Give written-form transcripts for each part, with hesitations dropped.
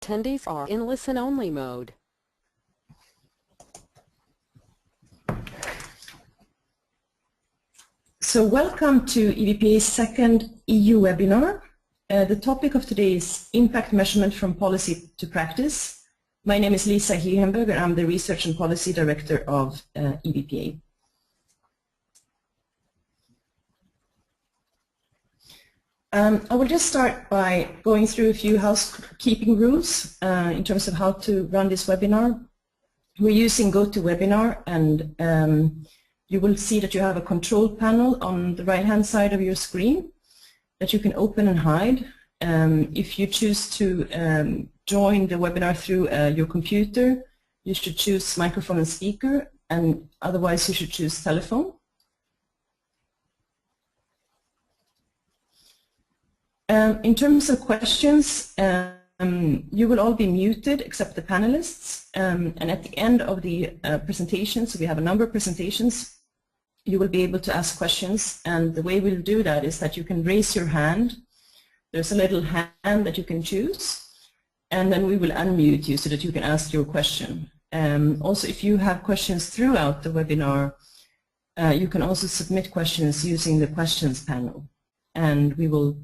attendees are in listen-only mode. So welcome to EVPA's second EU webinar. The topic of today is impact measurement from policy to practice. My name is Lisa Hirhenberg and I'm the Research and Policy Director of EVPA. I will just start by going through a few housekeeping rules in terms of how to run this webinar. We're using GoToWebinar, and you will see that you have a control panel on the right-hand side of your screen that you can open and hide. If you choose to join the webinar through your computer, you should choose microphone and speaker, and otherwise you should choose telephone. In terms of questions, you will all be muted except the panelists, and at the end of the presentations, we have a number of presentations, you will be able to ask questions, and the way we'll do that is that you can raise your hand. There's a little hand that you can choose, and then we will unmute you so that you can ask your question. Also, if you have questions throughout the webinar, you can also submit questions using the questions panel. And we will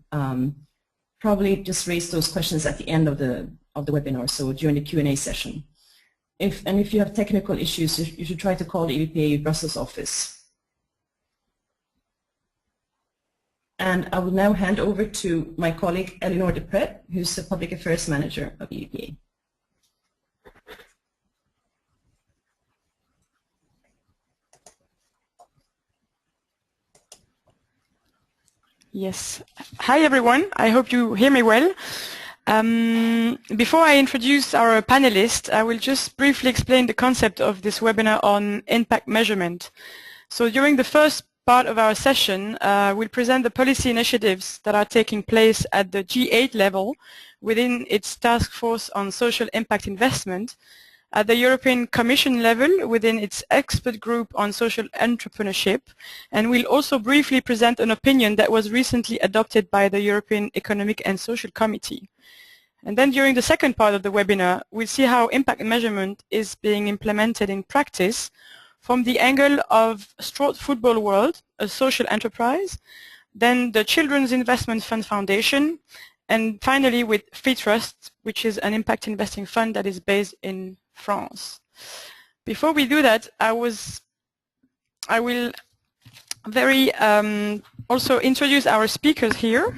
probably just raise those questions at the end of the webinar, so during the Q&A session. If you have technical issues, you should try to call the EVPA Brussels office. And I will now hand over to my colleague Eleanor Depret, who's the Public Affairs Manager of EVPA. Yes. Hi, everyone. I hope you hear me well. Before I introduce our panelists, I will just briefly explain the concept of this webinar on impact measurement. So during the first part of our session, we'll present the policy initiatives that are taking place at the G8 level within its task force on social impact investment, at the European Commission level within its expert group on social entrepreneurship, and we'll also briefly present an opinion that was recently adopted by the European Economic and Social Committee. And then during the second part of the webinar, we'll see how impact measurement is being implemented in practice from the angle of Stroot Football World, a social enterprise, then the Children's Investment Fund Foundation, and finally with PhiTrust, which is an impact investing fund that is based in France. Before we do that, I will also introduce our speakers here.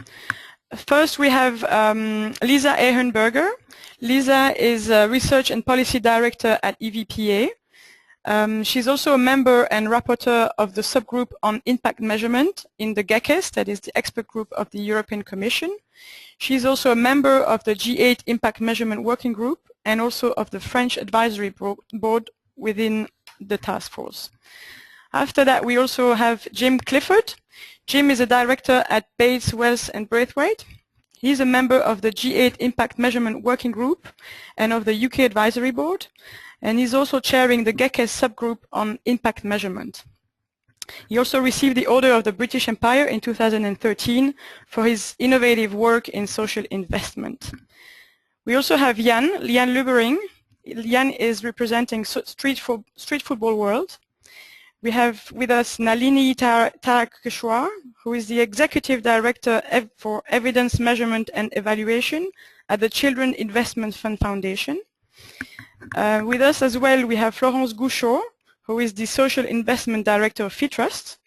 First, we have Lisa Ehrenberger. Lisa is a Research and Policy Director at EVPA. She's also a member and rapporteur of the subgroup on impact measurement in the GECES, that is the expert group of the European Commission. She's also a member of the G8 Impact Measurement Working Group and also of the French Advisory Board within the task force. After that, we also have Jim Clifford. Jim is a director at Bates, Wells and Braithwaite. He's a member of the G8 Impact Measurement Working Group and of the UK Advisory Board, and he's also chairing the GECES subgroup on impact measurement. He also received the Order of the British Empire in 2013 for his innovative work in social investment. We also have Jan Lubbering. Jan is representing Street Football World. We have with us Nalini Tarakeshwar, who is the Executive Director for Evidence Measurement and Evaluation at the Children's Investment Fund Foundation. With us as well, we have Florence Gouchot, who is the Social Investment Director of PhiTrust.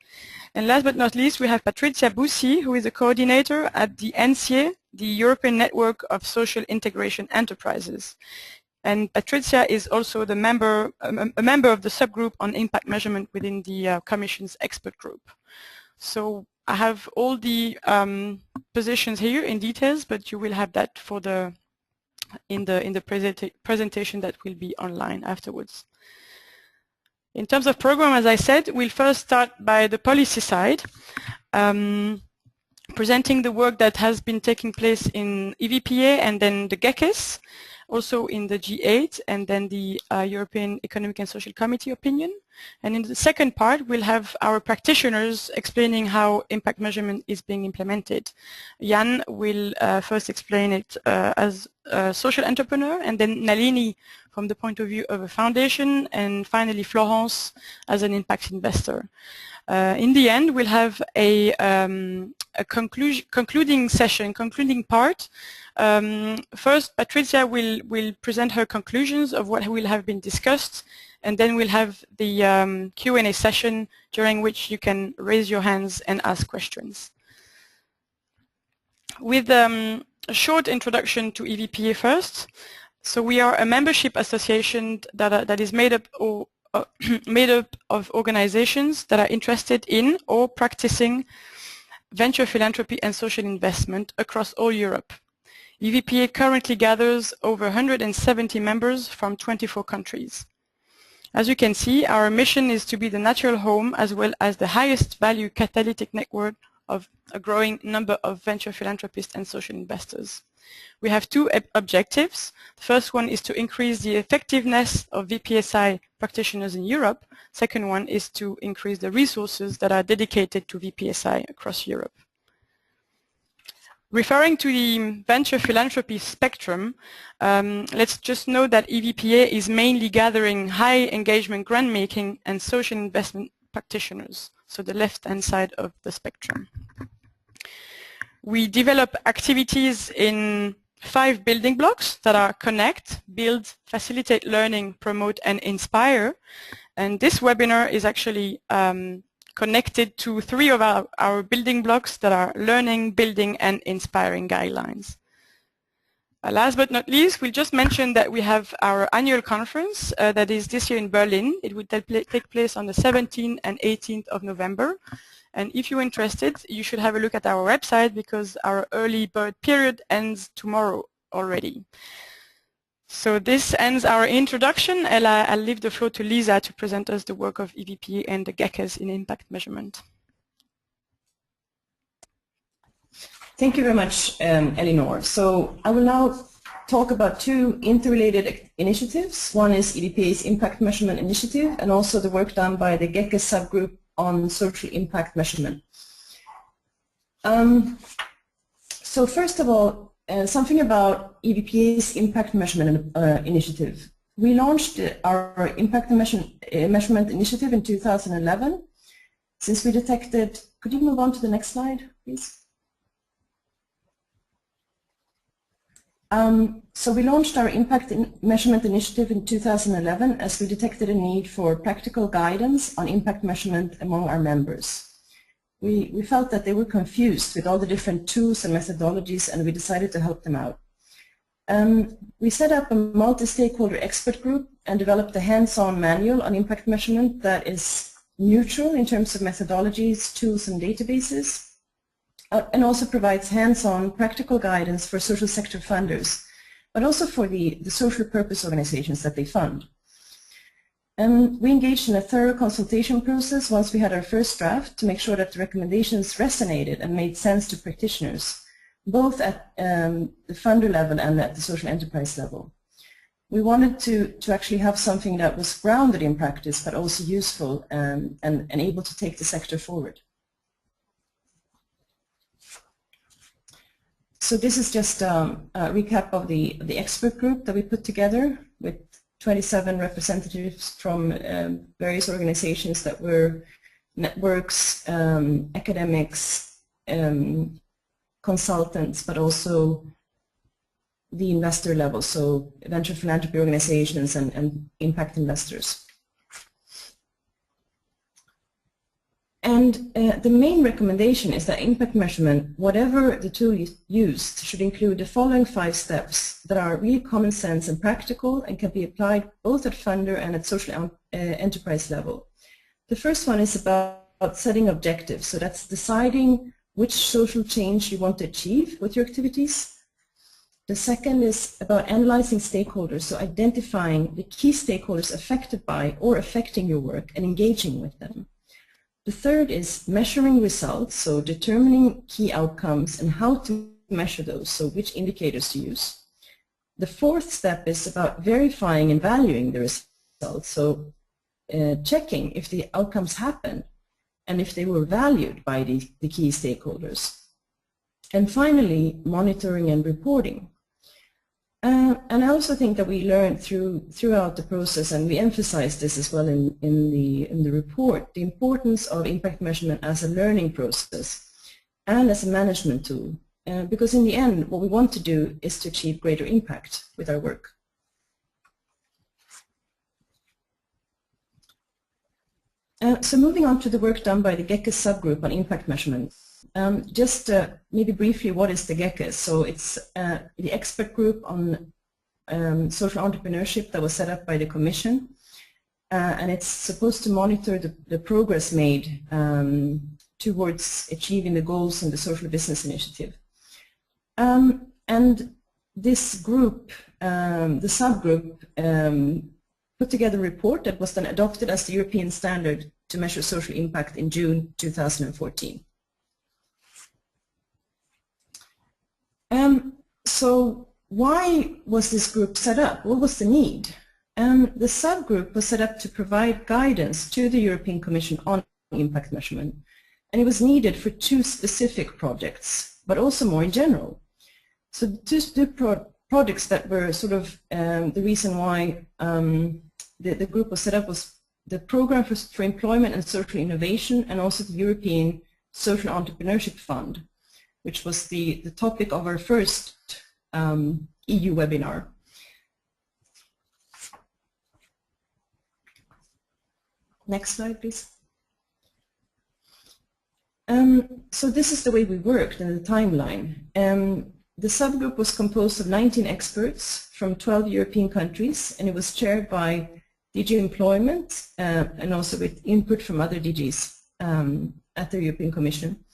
And last but not least, we have Patricia Bussi, who is a coordinator at the NCA, the European Network of Social Integration Enterprises. And Patricia is also a member of the subgroup on impact measurement within the Commission's expert group. So I have all the positions here in details, but you will have that for in the presentation that will be online afterwards. In terms of program, as I said, we'll first start by the policy side, presenting the work that has been taking place in EVPA and then the GECES, also in the G8 and then the European Economic and Social Committee opinion. And in the second part, we'll have our practitioners explaining how impact measurement is being implemented. Jan will first explain it as a social entrepreneur, and then Nalini from the point of view of a foundation, and finally Florence as an impact investor. In the end, we'll have a concluding session, concluding part. First, Patricia will present her conclusions of what will have been discussed, and then we'll have the Q&A session during which you can raise your hands and ask questions. With a short introduction to EVPA first. So we are a membership association that is made up of organizations that are interested in or practicing venture philanthropy and social investment across all Europe. EVPA currently gathers over 170 members from 24 countries. As you can see, our mission is to be the natural home as well as the highest value catalytic network of a growing number of venture philanthropists and social investors. We have two objectives. The first one is to increase the effectiveness of VPSI practitioners in Europe. Second one is to increase the resources that are dedicated to VPSI across Europe. Referring to the venture philanthropy spectrum, let's just note that EVPA is mainly gathering high engagement grant making and social investment practitioners, so the left-hand side of the spectrum. We develop activities in 5 building blocks that are connect, build, facilitate learning, promote, and inspire. And this webinar is actually connected to 3 of our building blocks that are learning, building, and inspiring guidelines. Last but not least, we'll just mention that we have our annual conference that is this year in Berlin. It will take place on the 17th and 18th of November. And if you're interested, you should have a look at our website because our early bird period ends tomorrow already. So this ends our introduction, and I'll leave the floor to Lisa to present us the work of EVPA and the GECES in impact measurement. Thank you very much, Eleanor. So I will now talk about 2 interrelated initiatives. One is EVPA's Impact Measurement Initiative and also the work done by the GECES subgroup on social impact measurement. So first of all, something about EVPA's Impact Measurement Initiative. We launched our Impact Measurement Initiative in 2011 since we detected, could you move on to the next slide, please? So we launched our Impact Measurement Initiative in 2011 as we detected a need for practical guidance on impact measurement among our members. We felt that they were confused with all the different tools and methodologies, and we decided to help them out. We set up a multi-stakeholder expert group and developed a hands-on manual on impact measurement that is neutral in terms of methodologies, tools, and databases, and also provides hands-on practical guidance for social sector funders, but also for the social purpose organizations that they fund. And we engaged in a thorough consultation process once we had our first draft to make sure that the recommendations resonated and made sense to practitioners, both at the funder level and at the social enterprise level. We wanted to actually have something that was grounded in practice, but also useful and able to take the sector forward. So this is just a recap of the expert group that we put together with 27 representatives from various organizations that were networks, academics, consultants, but also the investor level, so venture philanthropy organizations and impact investors. And the main recommendation is that impact measurement, whatever the tool used, should include the following 5 steps that are really common sense and practical and can be applied both at funder and at social enterprise level. The first one is about setting objectives. So that's deciding which social change you want to achieve with your activities. The second is about analyzing stakeholders, so identifying the key stakeholders affected by or affecting your work and engaging with them. The third is measuring results, so determining key outcomes and how to measure those, so which indicators to use. The fourth step is about verifying and valuing the results, so checking if the outcomes happened and if they were valued by the key stakeholders. And finally, monitoring and reporting. And I also think that we learned throughout the process, and we emphasized this as well in the report, the importance of impact measurement as a learning process and as a management tool. Because in the end, what we want to do is to achieve greater impact with our work. So moving on to the work done by the GECES subgroup on impact measurement. Just maybe briefly, what is the GECES? So it's the expert group on social entrepreneurship that was set up by the Commission, and it's supposed to monitor the progress made towards achieving the goals in the Social Business Initiative. And this group, the subgroup, put together a report that was then adopted as the European standard to measure social impact in June 2014. So why was this group set up? What was the need? The subgroup was set up to provide guidance to the European Commission on impact measurement, and it was needed for two specific projects, but also more in general. So the two projects that were sort of the reason why the group was set up was the Program for Employment and Social Innovation, and also the European Social Entrepreneurship Fund, which was the topic of our first EU webinar. Next slide, please. So this is the way we worked in the timeline. The subgroup was composed of 19 experts from 12 European countries, and it was chaired by DG Employment and also with input from other DGs at the European Commission.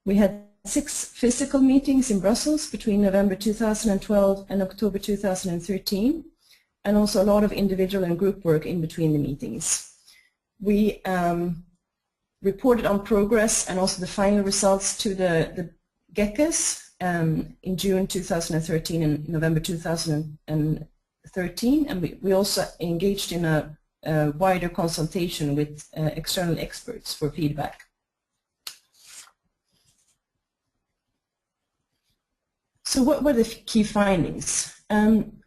We had 6 physical meetings in Brussels between November 2012 and October 2013, and also a lot of individual and group work in between the meetings. We reported on progress and also the final results to the GECES in June 2013 and November 2013, and we also engaged in a wider consultation with external experts for feedback. So what were the key findings?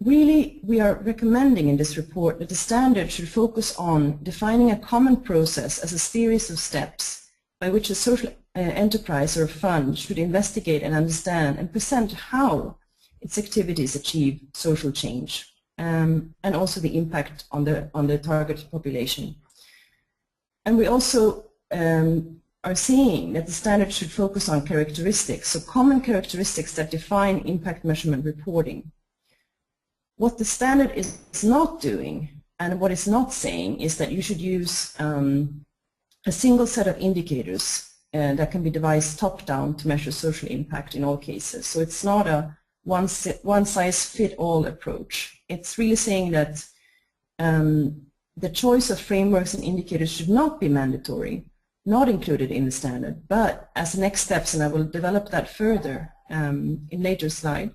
Really, we are recommending in this report that the standard should focus on defining a common process as a series of steps by which a social enterprise or a fund should investigate and understand and present how its activities achieve social change, and also the impact on the target population. And we also are seeing that the standard should focus on characteristics, so common characteristics that define impact measurement reporting. What the standard is not doing and what it's not saying is that you should use a single set of indicators that can be devised top-down to measure social impact in all cases. So it's not a one-size-fit-all approach. It's really saying that the choice of frameworks and indicators should not be mandatory, not included in the standard, but as next steps, and I will develop that further in later slide,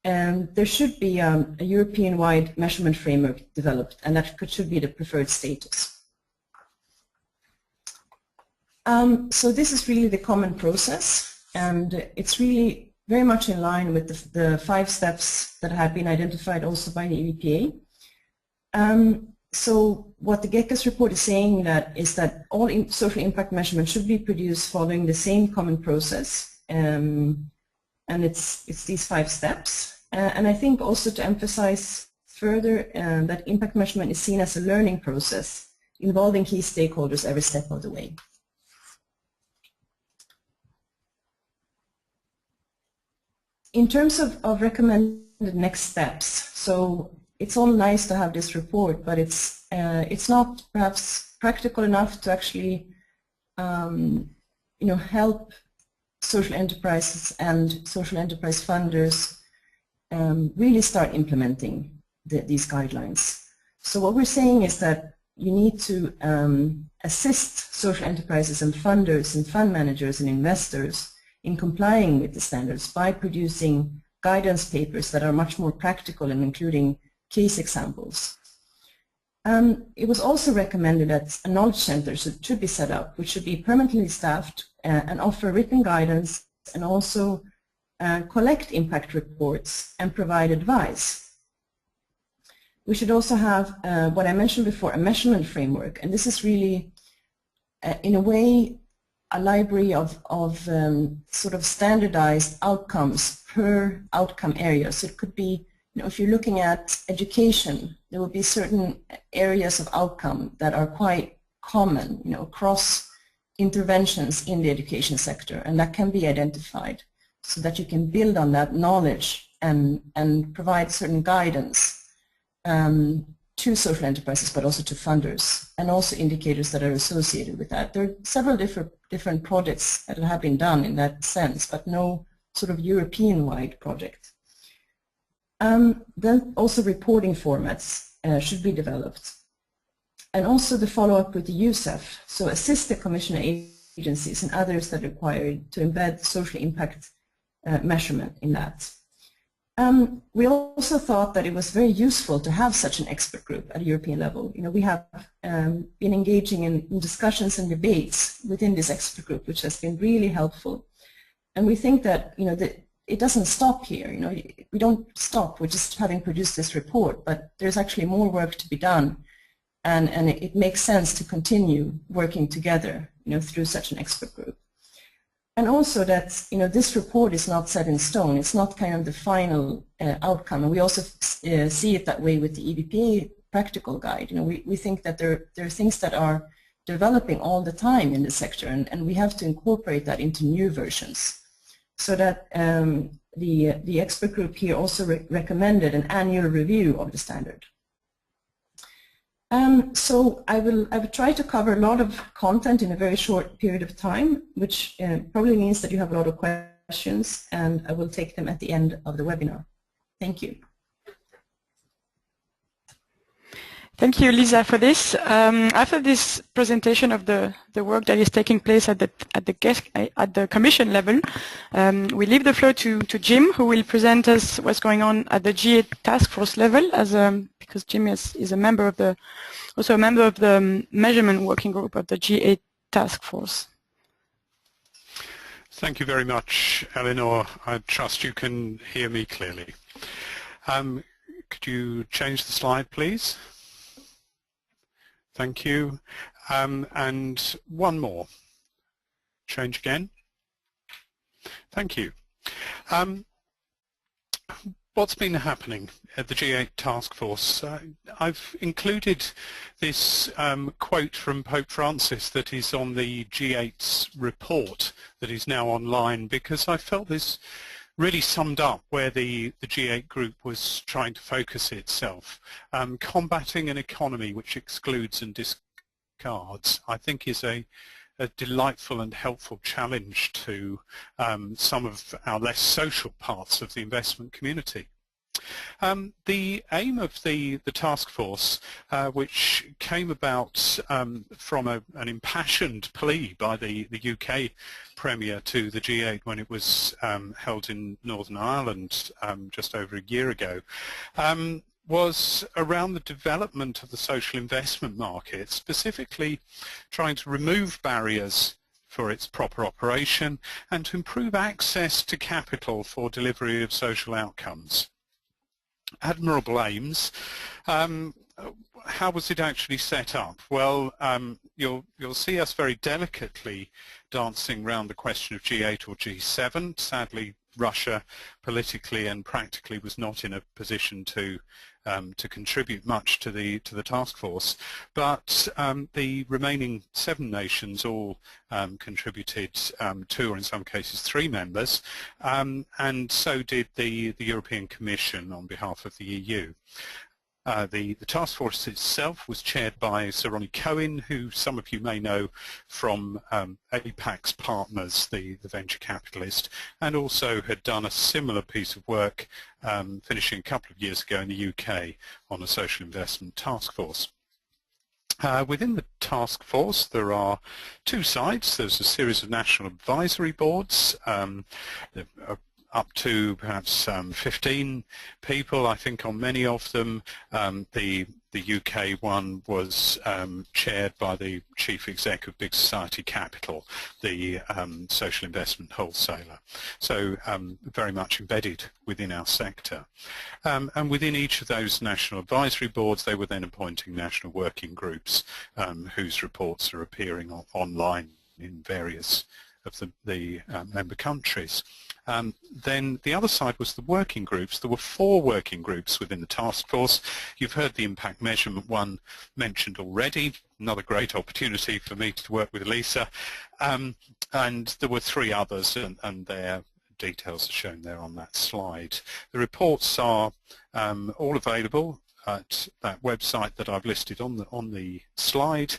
there should be a European-wide measurement framework developed, and that should be the preferred status. So this is really the common process, and it's really very much in line with the 5 steps that have been identified also by the EVPA. So what the GECES report is saying is that all social impact measurements should be produced following the same common process, and it's these 5 steps. And I think also to emphasize further that impact measurement is seen as a learning process involving key stakeholders every step of the way. In terms of recommended next steps, so it's all nice to have this report, but it's not perhaps practical enough to actually help social enterprises and social enterprise funders really start implementing these guidelines. So what we're saying is that you need to assist social enterprises and funders and fund managers and investors in complying with the standards by producing guidance papers that are much more practical and including case examples. It was also recommended that a knowledge center should be set up, which should be permanently staffed and offer written guidance and also collect impact reports and provide advice. We should also have what I mentioned before, a measurement framework, and this is really, in a way, a library of sort of standardized outcomes per outcome area. So it could be, if you're looking at education, there will be certain areas of outcome that are quite common, across interventions in the education sector, and that can be identified so that you can build on that knowledge and provide certain guidance to social enterprises, but also to funders, and also indicators that are associated with that. There are several different projects that have been done in that sense, but no sort of European-wide project. Then also reporting formats should be developed. And also the follow-up with the USEF, so assist the Commission agencies and others that are required to embed social impact measurement in that. We also thought that it was very useful to have such an expert group at a European level. We have been engaging in discussions and debates within this expert group, which has been really helpful. And we think that, it doesn't stop here. We don't stop with just having produced this report, but there's actually more work to be done, and it makes sense to continue working together, through such an expert group. And also that, this report is not set in stone. It's not kind of the final outcome, and we also see it that way with the EVPA practical guide. We think that there are things that are developing all the time in the sector, and we have to incorporate that into new versions. So that the expert group here also recommended an annual review of the standard. So I will try to cover a lot of content in a very short period of time, which probably means that you have a lot of questions, and I will take them at the end of the webinar. Thank you. Thank you, Lisa, for this. After this presentation of the work that is taking place at the Commission level, we leave the floor to Jim, who will present us what's going on at the G8 task force level, because Jim is also a member of the measurement working group of the G8 task force. Thank you very much, Eleanor. I trust you can hear me clearly. Could you change the slide, please? Thank you. And one more. Change again. Thank you. What's been happening at the G8 task force? I've included this quote from Pope Francis that is on the G8's report that is now online, because I felt this really summed up where the G8 group was trying to focus itself. Combating an economy which excludes and discards, I think, is a delightful and helpful challenge to some of our less social parts of the investment community. The aim of the task force, which came about from an impassioned plea by the UK Premier to the G8 when it was held in Northern Ireland just over a year ago, was around the development of the social investment market, specifically trying to remove barriers for its proper operation and to improve access to capital for delivery of social outcomes. Admirable aims. How was it actually set up? Well, you'll see us very delicately dancing around the question of G8 or G7. Sadly, Russia politically and practically was not in a position to contribute much to the task force, but the remaining 7 nations all contributed 2 or in some cases 3 members, and so did the European Commission on behalf of the EU. The task force itself was chaired by Sir Ronnie Cohen, who some of you may know from APAC's Partners, the venture capitalist, and also had done a similar piece of work finishing a couple of years ago in the UK on a social investment task force. Within the task force there are 2 sides. There's a series of national advisory boards, up to perhaps 15 people, I think, on many of them. The UK one was chaired by the Chief Exec of Big Society Capital, the social investment wholesaler. So very much embedded within our sector. And within each of those national advisory boards, they were then appointing national working groups whose reports are appearing online in various of the member countries. Then the other side was the working groups. There were 4 working groups within the task force. You've heard the impact measurement one mentioned already, another great opportunity for me to work with Lisa. And there were 3 others, and their details are shown there on that slide. The reports are all available at that website that I've listed on the slide.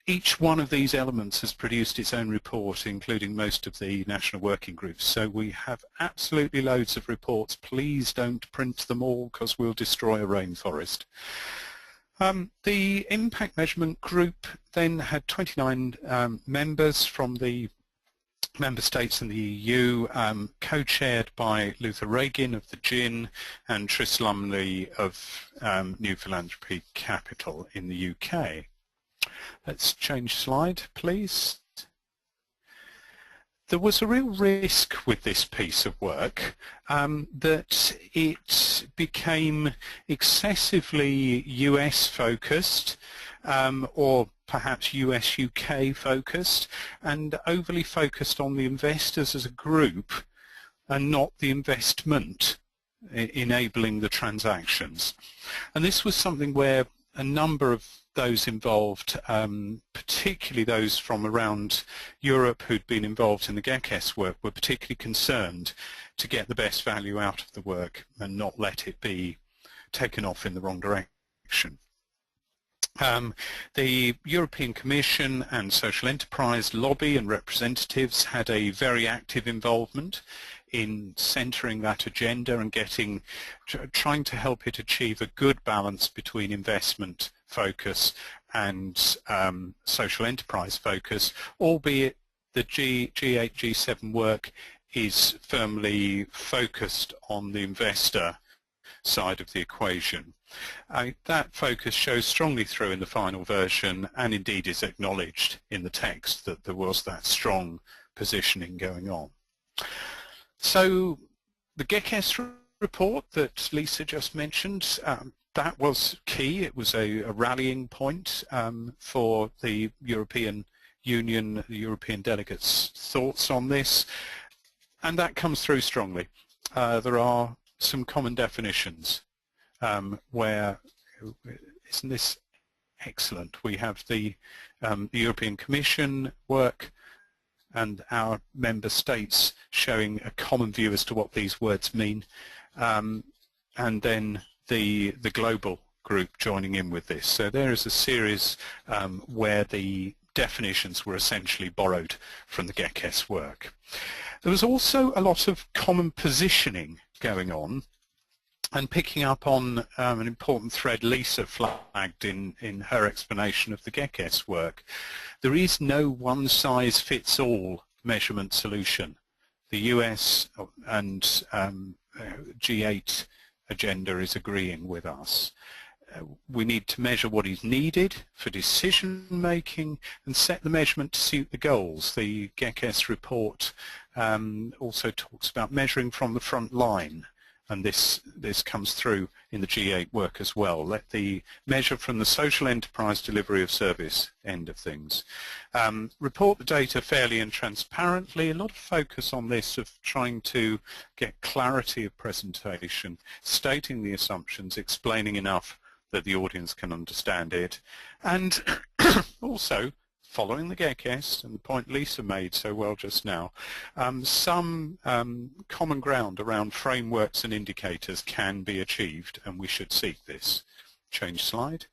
Each one of these elements has produced its own report, including most of the national working groups. So we have absolutely loads of reports. Please don't print them all, because we'll destroy a rainforest. The impact measurement group then had 29 members from the member states in the EU, co-chaired by Luther Reagin of the GIN and Tris Lumley of New Philanthropy Capital in the UK. Let's change slide, please. There was a real risk with this piece of work that it became excessively US focused or perhaps US-UK focused and overly focused on the investors as a group and not the investment enabling the transactions. And this was something where a number of those involved, particularly those from around Europe who'd been involved in the GECES work, were particularly concerned to get the best value out of the work and not let it be taken off in the wrong direction. The European Commission and social enterprise lobby and representatives had a very active involvement in centering that agenda and trying to help it achieve a good balance between investment focus and social enterprise focus, albeit the G8, G7 work is firmly focused on the investor side of the equation. That focus shows strongly through in the final version and indeed is acknowledged in the text that there was that strong positioning going on. So the GECES report that Lisa just mentioned, that was key. It was a rallying point for the European Union, the European delegates' thoughts on this, and that comes through strongly. There are some common definitions where, isn't this excellent? We have the European Commission work and our member states showing a common view as to what these words mean, and then the global group joining in with this. So there is a series where the definitions were essentially borrowed from the GECES work. There was also a lot of common positioning going on, and picking up on an important thread Lisa flagged in her explanation of the GECES work. There is no one-size-fits-all measurement solution. The US and G8 agenda is agreeing with us. We need to measure what is needed for decision making and set the measurement to suit the goals. The GECES report also talks about measuring from the front line, and this comes through in the G8 work as well. Let the measure from the social enterprise delivery of service end of things. Report the data fairly and transparently. A lot of focus on this of trying to get clarity of presentation, stating the assumptions, explaining enough that the audience can understand it, and also following the GECES and the point Lisa made so well just now, some common ground around frameworks and indicators can be achieved, and we should seek this. Change slide.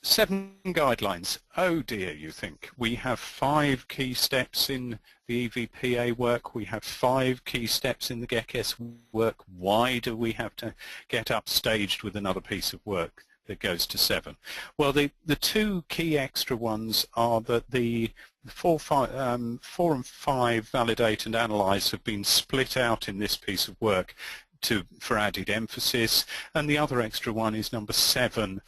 7 guidelines. Oh dear, you think. We have 5 key steps in the EVPA work. We have 5 key steps in the GECES work. Why do we have to get upstaged with another piece of work? that goes to 7? Well, the two key extra ones are that the 4 and 5 validate and analyze have been split out in this piece of work for added emphasis, and the other extra one is number 7,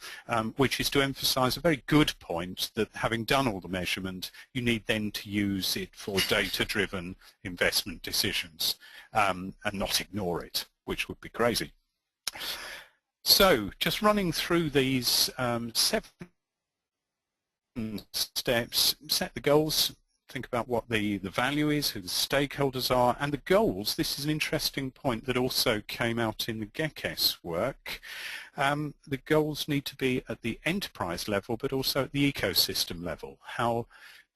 which is to emphasize a very good point that having done all the measurement, you need then to use it for data-driven investment decisions and not ignore it, which would be crazy. So just running through these 7 steps: set the goals, think about what the value is, who the stakeholders are, and the goals. This is an interesting point that also came out in the GECES work. The goals need to be at the enterprise level, but also at the ecosystem level. How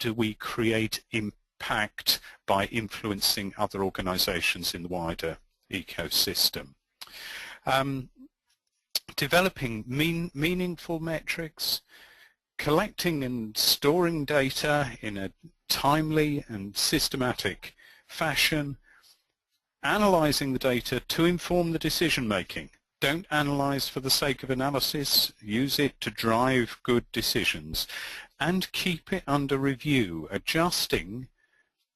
do we create impact by influencing other organizations in the wider ecosystem? Developing meaningful metrics, collecting and storing data in a timely and systematic fashion, analyzing the data to inform the decision making. Don't analyze for the sake of analysis, use it to drive good decisions, and keep it under review, adjusting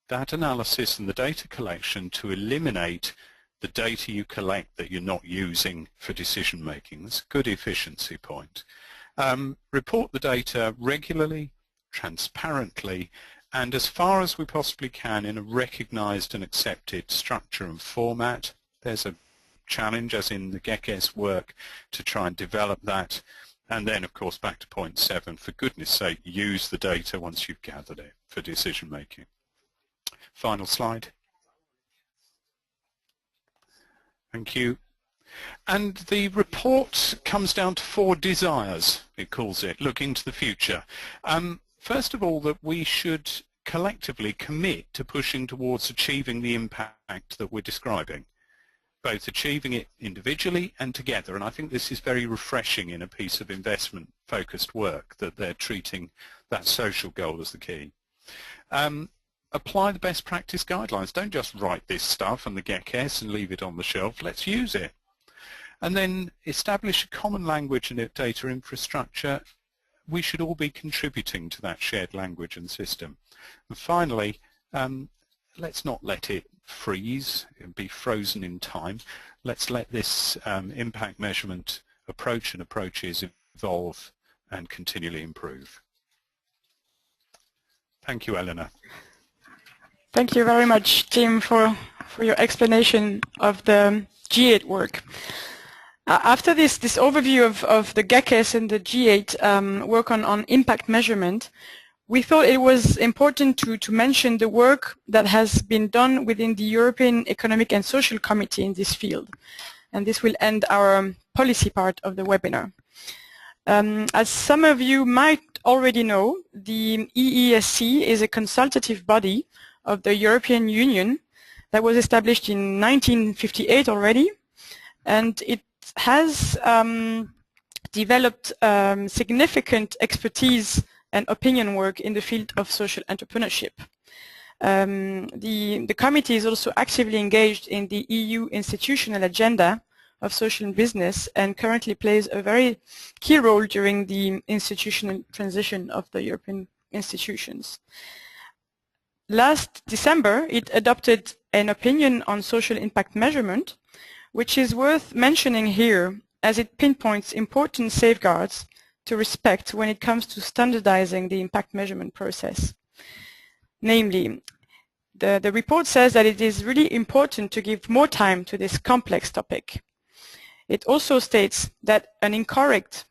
that analysis and the data collection to eliminate the data you collect that you're not using for decision making. That's a good efficiency point. Report the data regularly, transparently, and as far as we possibly can in a recognized and accepted structure and format. There's a challenge, as in the GECES work, to try and develop that. And then, of course, back to point 7, for goodness sake, use the data once you've gathered it for decision making. Final slide. Thank you. And the report comes down to 4 desires, it calls it, looking to the future. First of all, that we should collectively commit to pushing towards achieving the impact that we're describing, both achieving it individually and together. And I think this is very refreshing in a piece of investment-focused work, that they're treating that social goal as the key. Apply the best practice guidelines. Don't just write this stuff and the GECES and leave it on the shelf. Let's use it. And then establish a common language and data infrastructure. We should all be contributing to that shared language and system. And finally, let's not let it freeze and be frozen in time. Let's let this impact measurement approach and approaches evolve and continually improve. Thank you, Eleanor. Thank you very much, Tim, for your explanation of the G8 work. After this overview of the GECES and the G8 work on impact measurement, we thought it was important to mention the work that has been done within the European Economic and Social Committee in this field. And this will end our policy part of the webinar. As some of you might already know, the EESC is a consultative body of the European Union that was established in 1958 already, and it has developed significant expertise and opinion work in the field of social entrepreneurship. The committee is also actively engaged in the EU institutional agenda of social business and currently plays a very key role during the institutional transition of the European institutions. Last December, it adopted an opinion on social impact measurement, which is worth mentioning here as it pinpoints important safeguards to respect when it comes to standardizing the impact measurement process. Namely, the report says that it is really important to give more time to this complex topic. It also states that an incorrect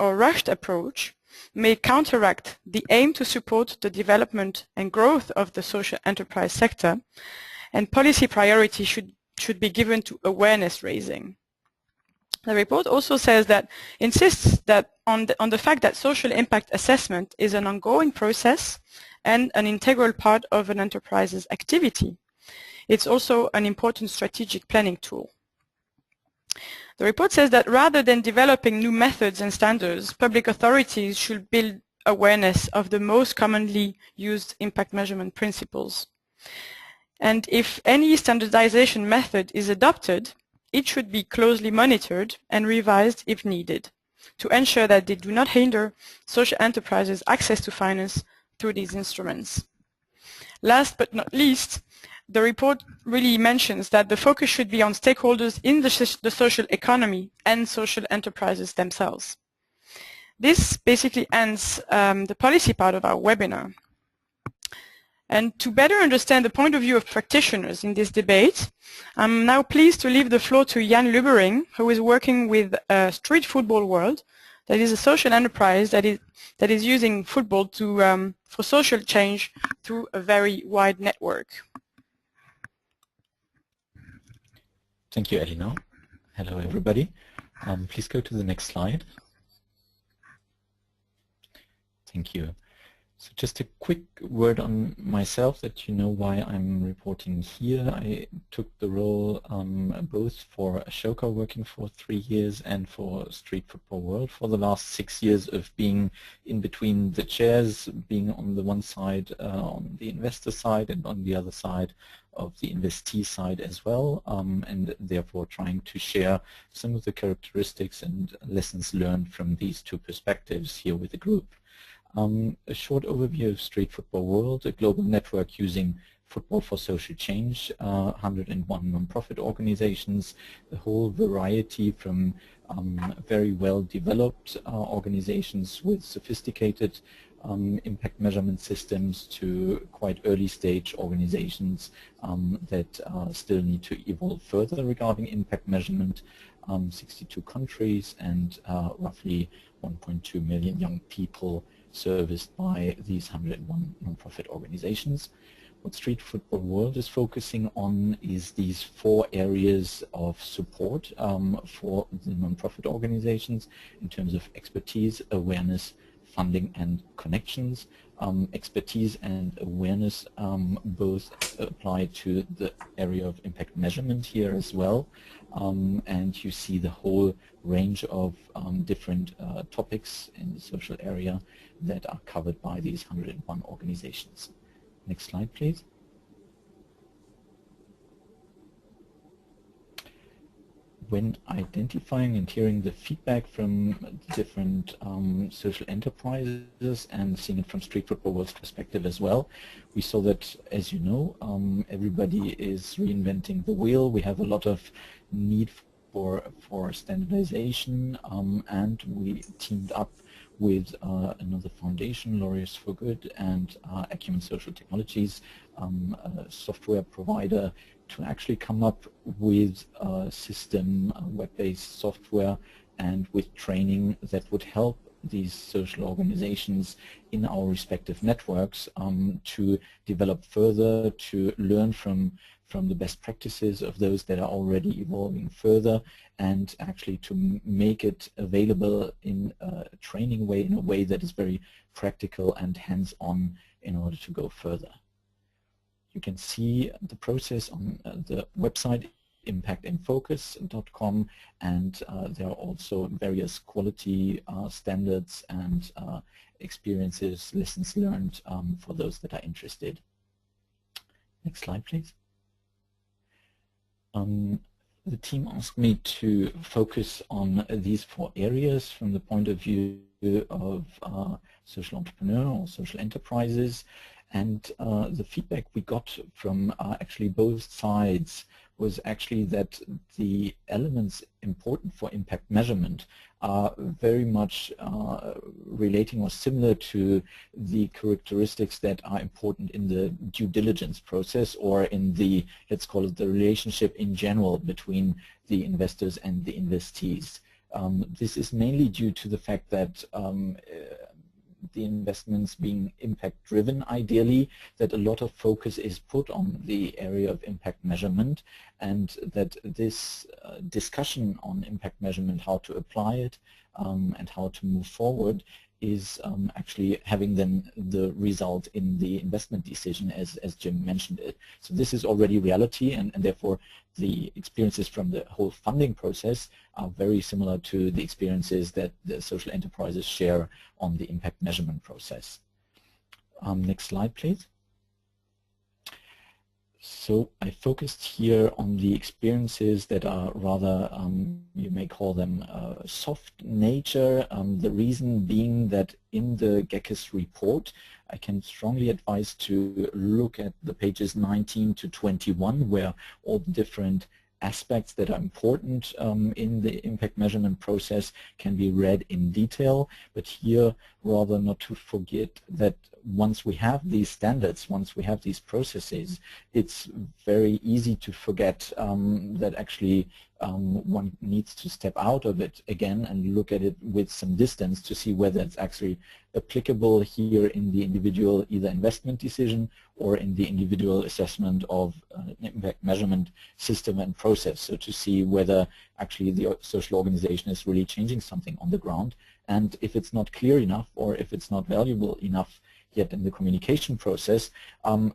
or rushed approach may counteract the aim to support the development and growth of the social enterprise sector, and policy priority should be given to awareness raising. The report also says that insists that on the fact that social impact assessment is an ongoing process and an integral part of an enterprise's activity. It's also an important strategic planning tool. The report says that rather than developing new methods and standards, public authorities should build awareness of the most commonly used impact measurement principles. And if any standardization method is adopted, it should be closely monitored and revised if needed. to ensure that they do not hinder social enterprises' access to finance through these instruments. Last but not least, the report really mentions that the focus should be on stakeholders in the social economy and social enterprises themselves. This basically ends the policy part of our webinar. And to better understand the point of view of practitioners in this debate, I'm now pleased to leave the floor to Jan Lubbering, who is working with Street Football World, that is a social enterprise that is using football to, for social change through a very wide network. Thank you, Elinor. Hello, everybody. Please go to the next slide. Thank you. So just a quick word on myself that you know why I'm reporting here. I took the role both for Ashoka, working for 3 years, and for Street Football World for the last 6 years, of being in between the chairs, being on the one side on the investor side and on the other side of the investee side as well, and therefore trying to share some of the characteristics and lessons learned from these two perspectives here with the group. A short overview of Street Football World, a global network using football for social change, 101 non-profit organizations, a whole variety from very well-developed organizations with sophisticated impact measurement systems to quite early-stage organizations that still need to evolve further regarding impact measurement. 62 countries and roughly 1.2 million young people serviced by these 101 non-profit organizations. What Street Football World is focusing on is these 4 areas of support for the non-profit organizations in terms of expertise, awareness, funding, and connections. Expertise and awareness both apply to the area of impact measurement here as well. And you see the whole range of different topics in the social area that are covered by these 101 organizations. Next slide, please. When identifying and hearing the feedback from different social enterprises and seeing it from Street Football World's perspective as well, we saw that, as you know, everybody is reinventing the wheel. We have a lot of need for standardization, and we teamed up with another foundation, Lawyers for Good, and Acumen Social Technologies, a software provider, to actually come up with a system, web-based software, and with training that would help these social organizations in our respective networks to develop further, to learn from the best practices of those that are already evolving further, and actually to make it available in a training way, in a way that is very practical and hands-on in order to go further. You can see the process on the website impactinfocus.com, and there are also various quality standards and experiences, lessons learned for those that are interested. Next slide, please. The team asked me to focus on these 4 areas from the point of view of social entrepreneur or social enterprises, and the feedback we got from actually both sides was actually that the elements important for impact measurement are very much relating or similar to the characteristics that are important in the due diligence process, or in the, let's call it, the relationship in general between the investors and the investees. This is mainly due to the fact that the investments being impact driven ideally, that a lot of focus is put on the area of impact measurement, and that this discussion on impact measurement, how to apply it and how to move forward, is actually having then the result in the investment decision, as Jim mentioned it. So this is already reality, and therefore the experiences from the whole funding process are very similar to the experiences that the social enterprises share on the impact measurement process. Next slide, please. So I focused here on the experiences that are rather, you may call them soft nature. The reason being that in the GECES report, I can strongly advise to look at the pages 19 to 21, where all the different aspects that are important in the impact measurement process can be read in detail. But here, rather not to forget that once we have these standards, once we have these processes, it's very easy to forget that actually one needs to step out of it again and look at it with some distance to see whether it's actually applicable here in the individual either investment decision or in the individual assessment of impact measurement system and process. So to see whether actually the social organization is really changing something on the ground, and if it's not clear enough or if it's not valuable enough yet in the communication process,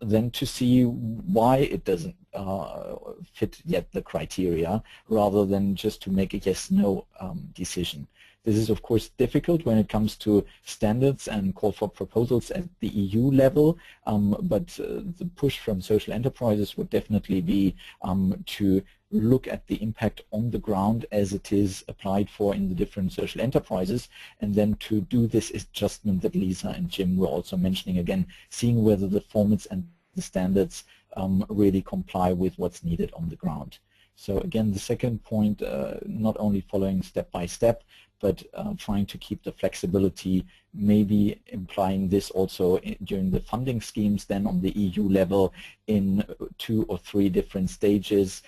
then to see why it doesn't fit yet the criteria, rather than just to make a yes-no decision. This is of course difficult when it comes to standards and call for proposals at the EU level, but the push from social enterprises would definitely be to look at the impact on the ground as it is applied for in the different social enterprises, and then to do this adjustment that Lisa and Jim were also mentioning again, seeing whether the formats and the standards really comply with what's needed on the ground. So again, the second point, not only following step by step, but trying to keep the flexibility, maybe implying this also during the funding schemes then on the EU level in 2 or 3 different stages,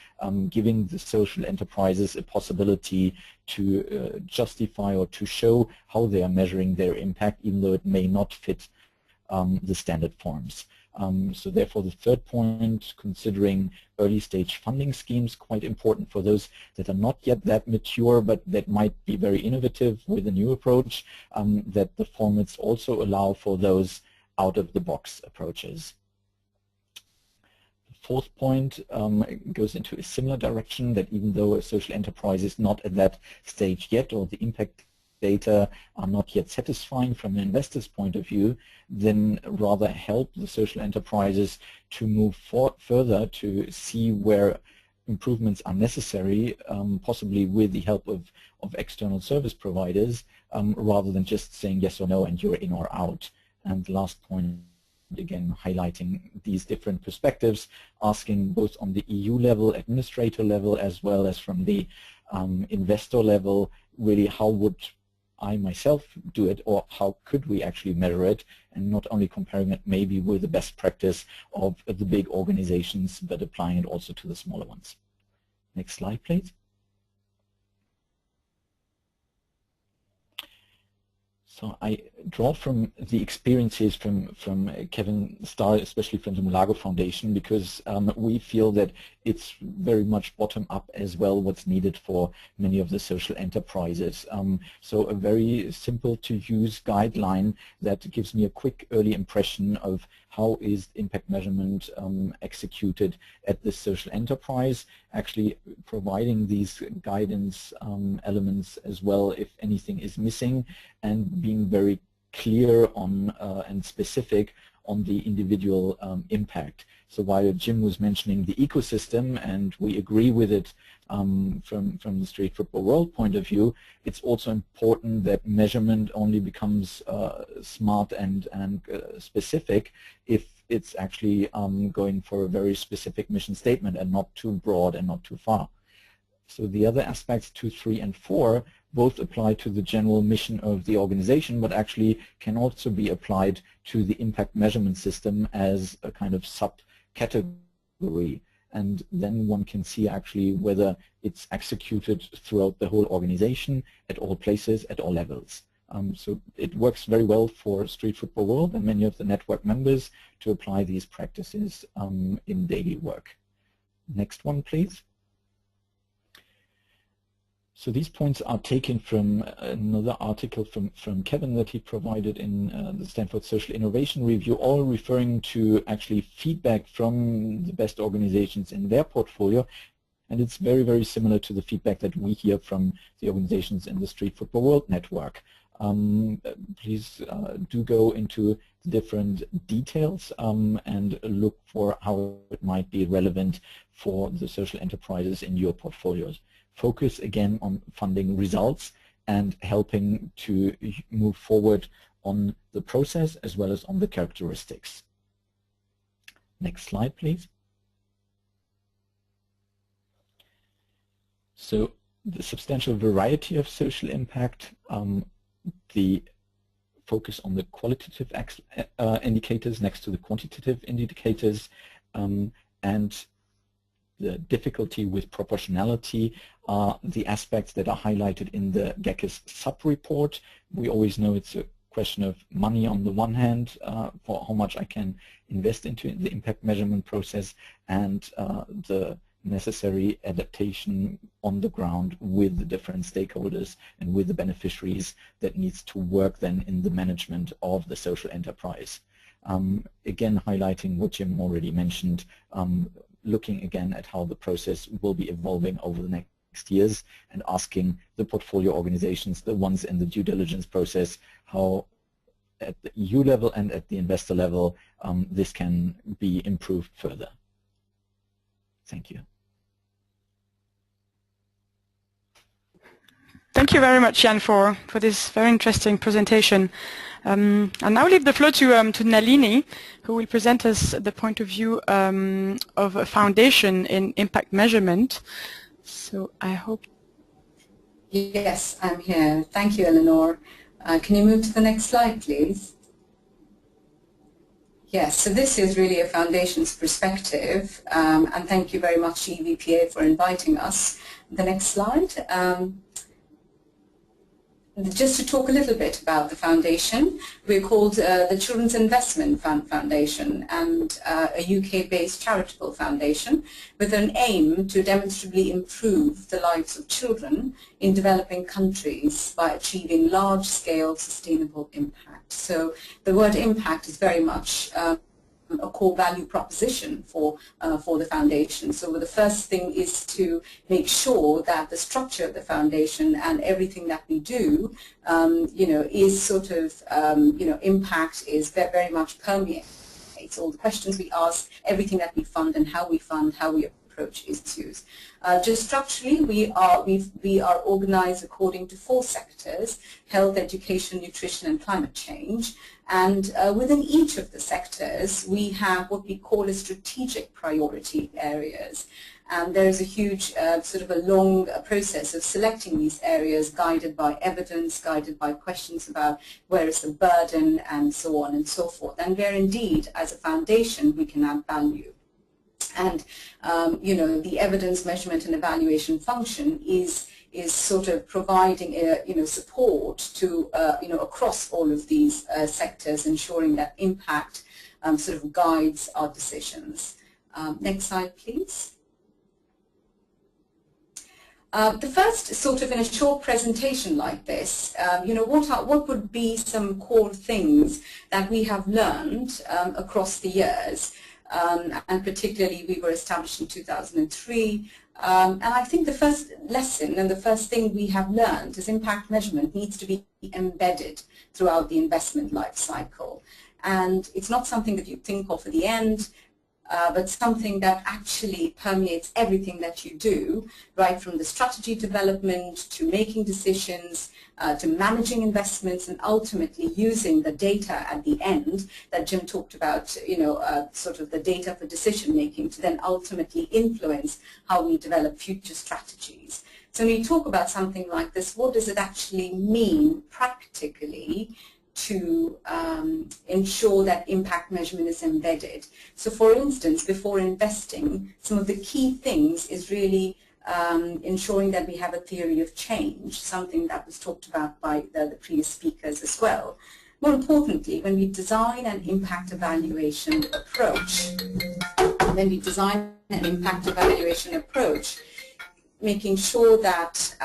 giving the social enterprises a possibility to justify or to show how they are measuring their impact, even though it may not fit the standard forms. So therefore the third point, considering early stage funding schemes, quite important for those that are not yet that mature but that might be very innovative with a new approach, that the formats also allow for those out-of-the-box approaches. The fourth point goes into a similar direction, that even though a social enterprise is not at that stage yet, or the impact data are not yet satisfying from an investor's point of view, then rather help the social enterprises to move further to see where improvements are necessary, possibly with the help of external service providers, rather than just saying yes or no and you're in or out. And the last point, again highlighting these different perspectives, asking both on the EU level, administrator level, as well as from the investor level, really how would I myself do it, or how could we actually measure it, and not only comparing it maybe with the best practice of the big organizations, but applying it also to the smaller ones. Next slide, please. So I draw from the experiences from Kevin Starr, especially from the Mulago Foundation, because we feel that it's very much bottom-up as well what's needed for many of the social enterprises. So a very simple-to-use guideline that gives me a quick early impression of how is impact measurement executed at this social enterprise, actually providing these guidance elements as well if anything is missing, and being very clear on and specific on the individual impact. So while Jim was mentioning the ecosystem, and we agree with it from the Street Football World point of view, it's also important that measurement only becomes smart and specific if it's actually going for a very specific mission statement and not too broad and not too far. So the other aspects 2, 3, and 4 both apply to the general mission of the organization, but actually can also be applied to the impact measurement system as a kind of subcategory. And then one can see actually whether it's executed throughout the whole organization, at all places, at all levels. So it works very well for Street Football World and many of the network members to apply these practices in daily work. Next one, please. So these points are taken from another article from Kevin that he provided in the Stanford Social Innovation Review, all referring to actually feedback from the best organizations in their portfolio. And it's very, very similar to the feedback that we hear from the organizations in the Street Football World Network. Please do go into different details and look for how it might be relevant for the social enterprises in your portfolios. Focus again on funding results and helping to move forward on the process as well as on the characteristics. Next slide, please. So the substantial variety of social impact, the focus on the qualitative indicators next to the quantitative indicators, and the difficulty with proportionality are the aspects that are highlighted in the GECES sub-report. We always know it's a question of money on the one hand, for how much I can invest into the impact measurement process, and the necessary adaptation on the ground with the different stakeholders and with the beneficiaries that needs to work then in the management of the social enterprise. Again, highlighting what Jim already mentioned, looking again at how the process will be evolving over the next years and asking the portfolio organizations, the ones in the due diligence process, how at the EU level and at the investor level this can be improved further. Thank you. Thank you very much, Jan, for this very interesting presentation. I'll now leave the floor to Nalini, who will present us the point of view of a foundation in impact measurement. So I hope... Yes, I'm here. Thank you, Eleanor. Can you move to the next slide, please? Yes, so this is really a foundation's perspective, and thank you very much, EVPA, for inviting us. The next slide. Just to talk a little bit about the foundation, we're called the Children's Investment Fund Foundation, and a UK-based charitable foundation with an aim to demonstrably improve the lives of children in developing countries by achieving large-scale sustainable impact. So the word impact is very much a core value proposition for the foundation. So the first thing is to make sure that the structure of the foundation and everything that we do, is sort of, impact is very much permeates all the questions we ask, everything that we fund, and how we fund, how we approach issues. Just structurally, we are organized according to 4 sectors: health, education, nutrition, and climate change. And within each of the sectors, we have what we call as strategic priority areas. And there is a huge sort of a long process of selecting these areas, guided by evidence, guided by questions about where is the burden, and so on and so forth. And where indeed, as a foundation, we can add value. And the evidence measurement and evaluation function is sort of providing support to across all of these sectors, ensuring that impact sort of guides our decisions. Next slide, please. The first, sort of in a short presentation like this, what would be some core things that we have learned across the years, and particularly we were established in 2003. And I think the first lesson and the first thing we have learned is impact measurement needs to be embedded throughout the investment life cycle. And it's not something that you think of at the end, but something that actually permeates everything that you do, right from the strategy development to making decisions, to managing investments, and ultimately using the data at the end that Jim talked about, sort of the data for decision making to then ultimately influence how we develop future strategies. So when you talk about something like this, what does it actually mean practically to ensure that impact measurement is embedded? So for instance, before investing, some of the key things is really ensuring that we have a theory of change, something that was talked about by the previous speakers as well. More importantly, when we design an impact evaluation approach, making sure that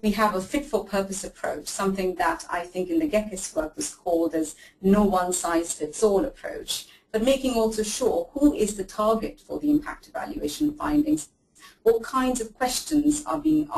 we have a fit-for-purpose approach, something that I think in the GECES work was called as no one-size-fits-all approach, but making also sure who is the target for the impact evaluation findings, what kinds of questions are being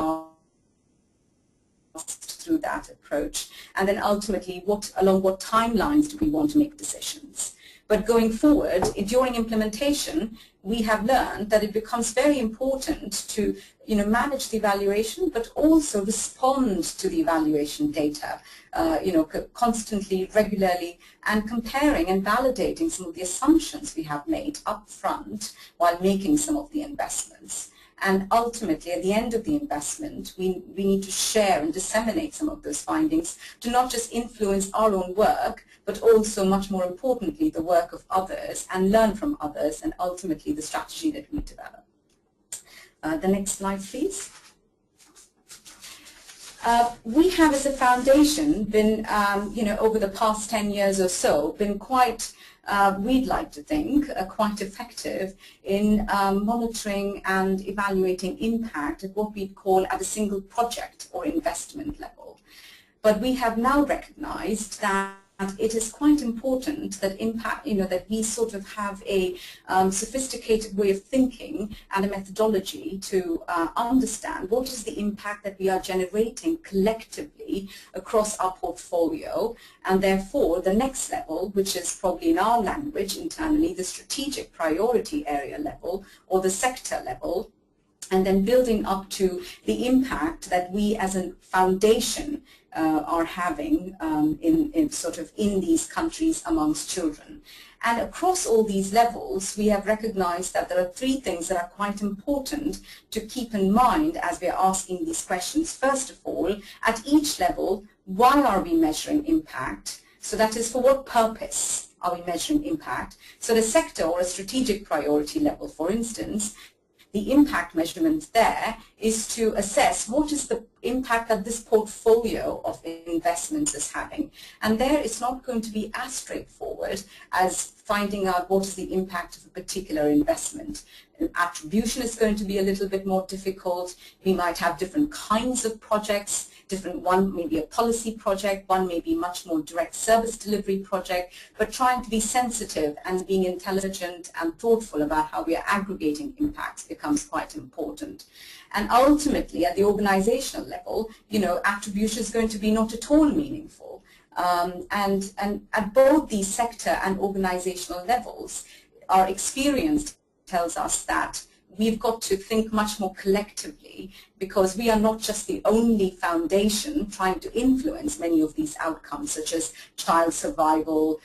asked through that approach, and then ultimately along what timelines do we want to make decisions. But going forward, during implementation, we have learned that it becomes very important to manage the evaluation, but also respond to the evaluation data, constantly, regularly, and comparing and validating some of the assumptions we have made up front while making some of the investments. And ultimately, at the end of the investment, we need to share and disseminate some of those findings to not just influence our own work, but also, much more importantly, the work of others, and learn from others, and ultimately the strategy that we develop. The next slide, please. We have, as a foundation, been, over the past 10 years or so, been quite, we'd like to think, quite effective in monitoring and evaluating impact at what we'd call at a single project or investment level. But we have now recognized that it is quite important that that we sort of have a sophisticated way of thinking and a methodology to understand what is the impact that we are generating collectively across our portfolio, and therefore the next level, which is probably in our language internally, the strategic priority area level or the sector level, and then building up to the impact that we as a foundation are having in these countries amongst children. And across all these levels, we have recognized that there are three things that are quite important to keep in mind as we are asking these questions. First of all, at each level, why are we measuring impact? So that is, for what purpose are we measuring impact? So the sector or a strategic priority level, for instance, the impact measurement there is to assess what is the impact that this portfolio of investments is having. And there it's not going to be as straightforward as finding out what is the impact of a particular investment. Attribution is going to be a little bit more difficult. We might have different kinds of projects. One may be a policy project, one may be much more direct service delivery project, but trying to be sensitive and being intelligent and thoughtful about how we are aggregating impacts becomes quite important. And ultimately, at the organizational level, attribution is going to be not at all meaningful. And at both the sector and organizational levels, our experience tells us that we've got to think much more collectively, because we are not just the only foundation trying to influence many of these outcomes, such as child survival,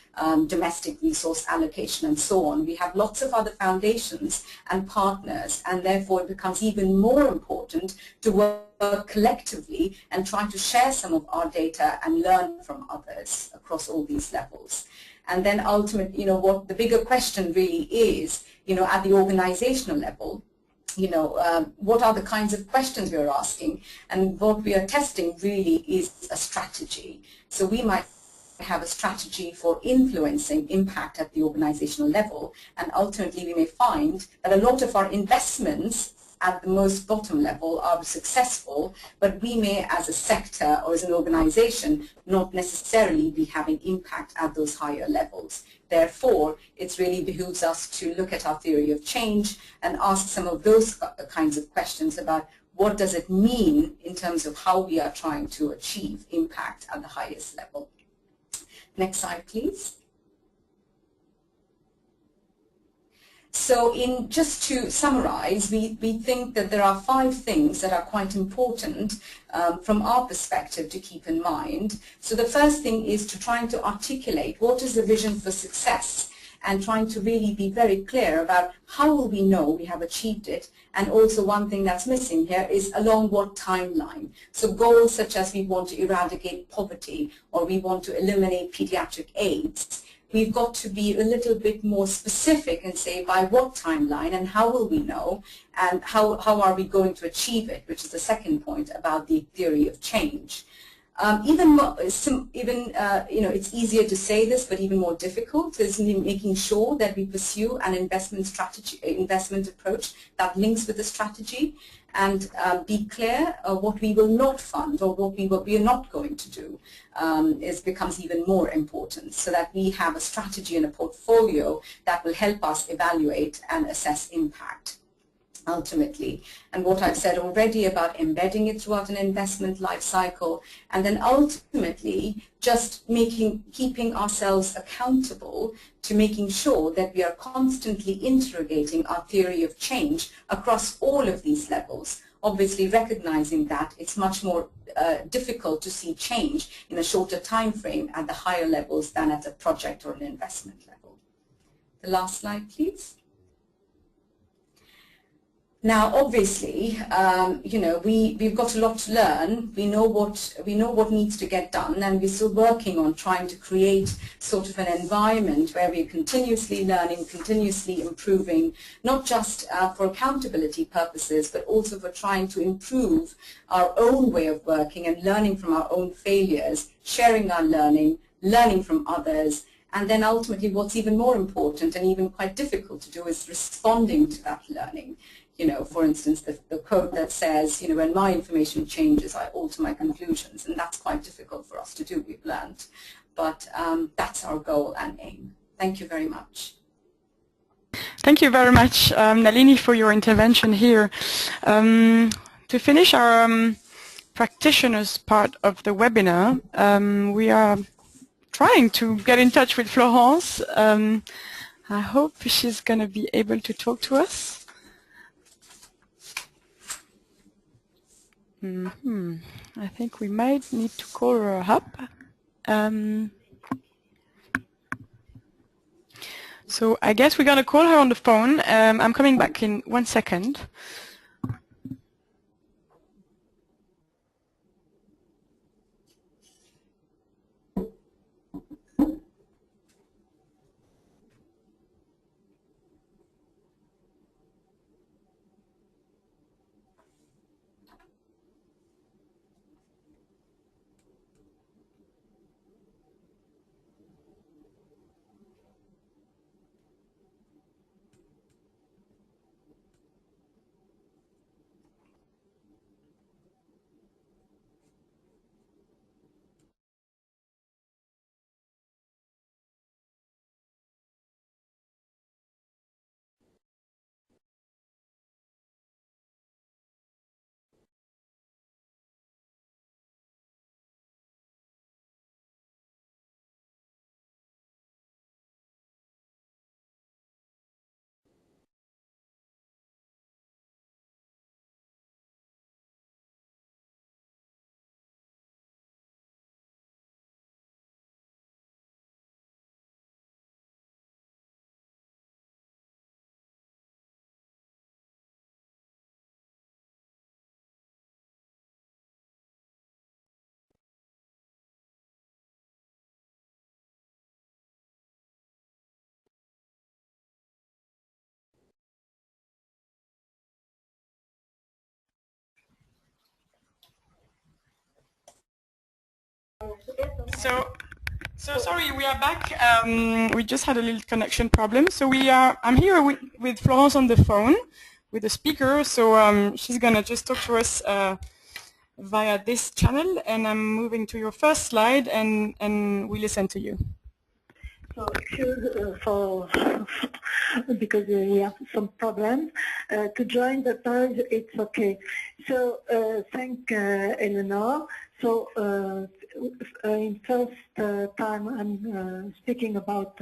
domestic resource allocation, and so on. We have lots of other foundations and partners, and therefore it becomes even more important to work collectively and try to share some of our data and learn from others across all these levels. And then ultimately, what the bigger question really is, at the organizational level, what are the kinds of questions we are asking, and what we are testing really is a strategy. So we might have a strategy for influencing impact at the organizational level, and ultimately we may find that a lot of our investments at the most bottom level are successful, but we may, as a sector or as an organization, not necessarily be having impact at those higher levels. Therefore, it really behooves us to look at our theory of change and ask some of those kinds of questions about what does it mean in terms of how we are trying to achieve impact at the highest level. Next slide, please. So just to summarize, we think that there are 5 things that are quite important from our perspective to keep in mind. So the first thing is to trying to articulate what is the vision for success, and trying to really be very clear about how will we know we have achieved it. And also one thing that's missing here is along what timeline. So goals such as we want to eradicate poverty, or we want to eliminate pediatric AIDS, we've got to be a little bit more specific and say by what timeline and how will we know, and how are we going to achieve it, which is the second point about the theory of change. It's easier to say this, but even more difficult is making sure that we pursue an investment approach that links with the strategy, and be clear what we will not fund or what we are not going to do becomes even more important, so that we have a strategy and a portfolio that will help us evaluate and assess impact. ultimately. And what I've said already about embedding it throughout an investment life cycle, and then ultimately just keeping ourselves accountable to making sure that we are constantly interrogating our theory of change across all of these levels. Obviously recognizing that it's much more difficult to see change in a shorter time frame at the higher levels than at a project or an investment level. The last slide, please. Now, obviously, you know, we've got a lot to learn. We know what needs to get done, and we're still working on trying to create sort of an environment where we're continuously learning, continuously improving, not just for accountability purposes, but also for trying to improve our own way of working and learning from our own failures, sharing our learning, learning from others. And then ultimately what's even more important and even quite difficult to do is responding to that learning. You know, for instance, the quote that says, you know, when my information changes, I alter my conclusions. And that's quite difficult for us to do, we've learned. But that's our goal and aim. Thank you very much. Thank you very much, Nalini, for your intervention here. To finish our practitioners part of the webinar, we are trying to get in touch with Florence. I hope she's going to be able to talk to us. I think we might need to call her up. So I guess we're going to call her on the phone. I'm coming back in 1 second. So sorry, we are back. We just had a little connection problem. So I'm here with Florence on the phone with the speaker. So she's gonna just talk to us via this channel, and I'm moving to your first slide, and we listen to you. So because we have some problems to join the panel, it's okay. So thank Eleanor. So in first time I'm speaking about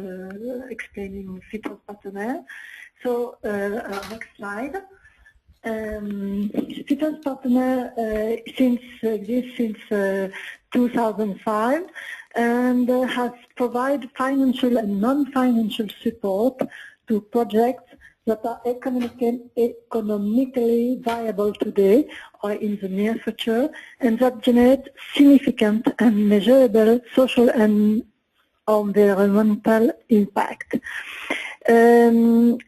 explaining PhiTrust partner. So next slide. PhiTrust partner exists since 2005 and has provided financial and non-financial support to projects that are economically viable today or in the near future, and that generate significant and measurable social and environmental impact. The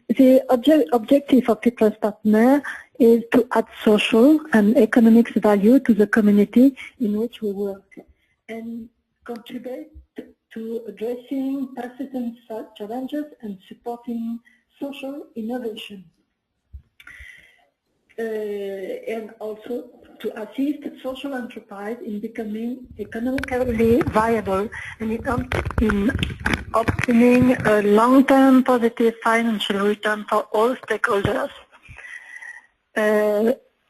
objective of PhiTrust partner is to add social and economic value to the community in which we work and contribute to addressing persistent challenges and supporting social innovation, and also to assist social enterprise in becoming economically viable and in obtaining a long-term positive financial return for all stakeholders.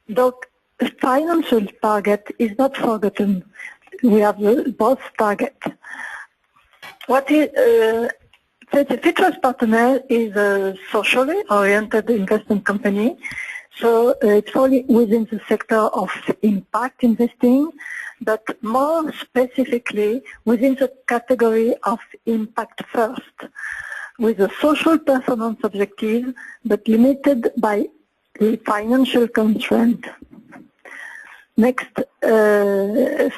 the financial target is not forgotten. We have both targets. What is PhiTrust Partner is a socially oriented investment company, so it's fully within the sector of impact investing, but more specifically within the category of impact first, with a social performance objective, but limited by the financial constraint. Next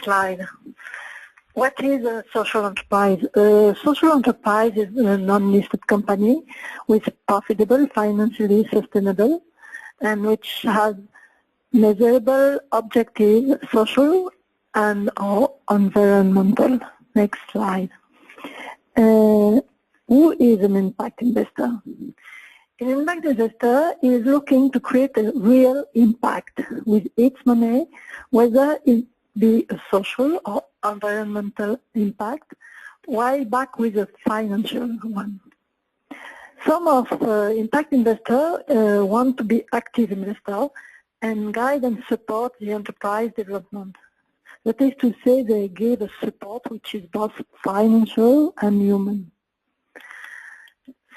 slide. What is a social enterprise? A social enterprise is a non-listed company with profitable, financially sustainable, and which has measurable objectives, social and or environmental. Next slide. Who is an impact investor? An impact investor is looking to create a real impact with its money, whether it be a social or environmental impact, while back with a financial one. Some of impact investors want to be active investors and guide and support the enterprise development. That is to say, they give a support which is both financial and human.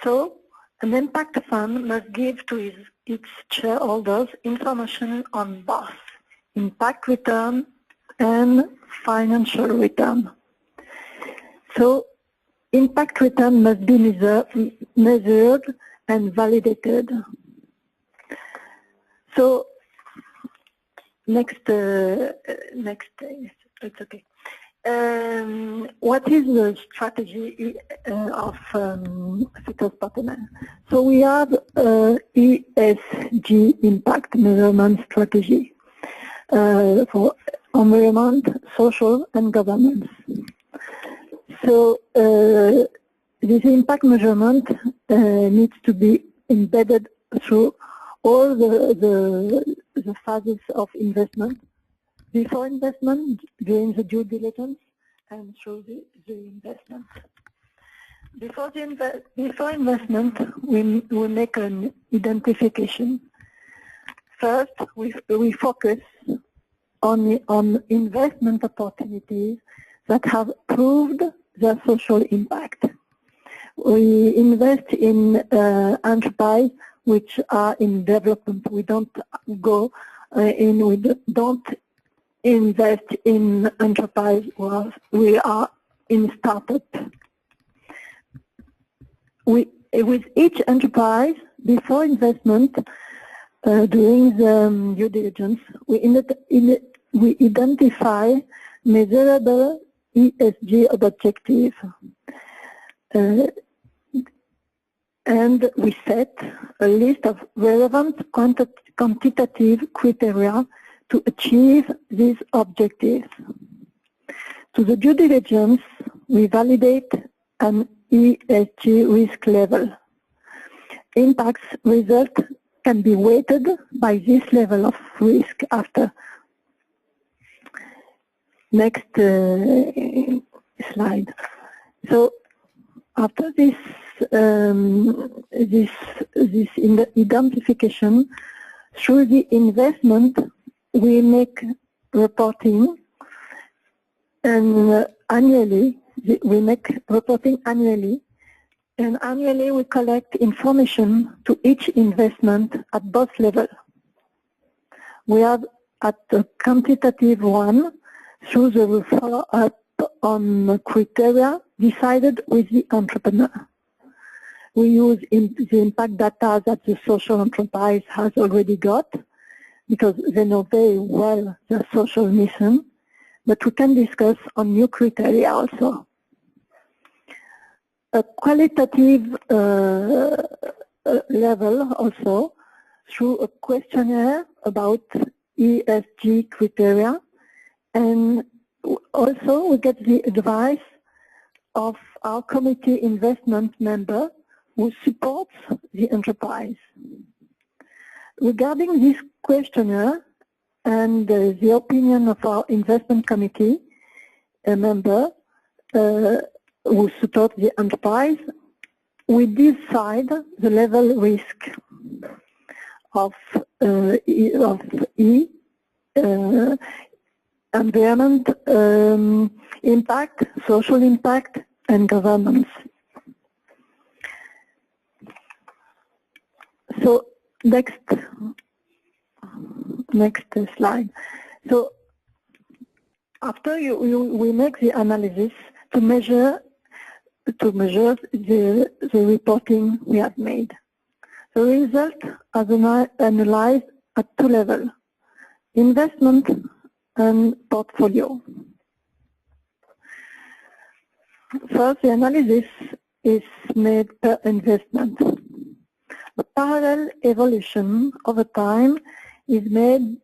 So, an impact fund must give to its shareholders information on both impact return and financial return. So, impact return must be measured and validated. So, next, it's okay. What is the strategy of PhiTrust Partner? So we have ESG impact measurement strategy for environment, social, and governance. So this impact measurement needs to be embedded through all the phases of investment. Before investment, during the due diligence, and through the investment. Before investment, we make an identification. First, we focus on investment opportunities that have proved their social impact. We invest in enterprise which are in development. We don't go in. We don't invest in enterprise where we are in startup. With each enterprise, before investment, during the due diligence, we identify measurable ESG objectives, and we set a list of relevant quantitative criteria to achieve these objectives. To the due diligence, we validate an ESG risk level. Impacts result can be weighted by this level of risk after. Next slide. So after this identification, through the investment, we make reporting, and annually we make reporting annually, and annually we collect information to each investment at both levels. We have at the quantitative one through the follow-up on criteria decided with the entrepreneur. We use the impact data that the social enterprise has already got, because they know very well their social mission, but we can discuss on new criteria also. A qualitative level also through a questionnaire about ESG criteria, and also we get the advice of our committee investment member who supports the enterprise. Regarding this questionnaire and the opinion of our investment committee member who support the enterprise, we decide the level risk of E, environment impact, social impact, and governance. So next slide. So after we make the analysis to measure the reporting we have made. The result are analyzed at two levels: investment and portfolio. First, the analysis is made per investment. The parallel evolution over time is made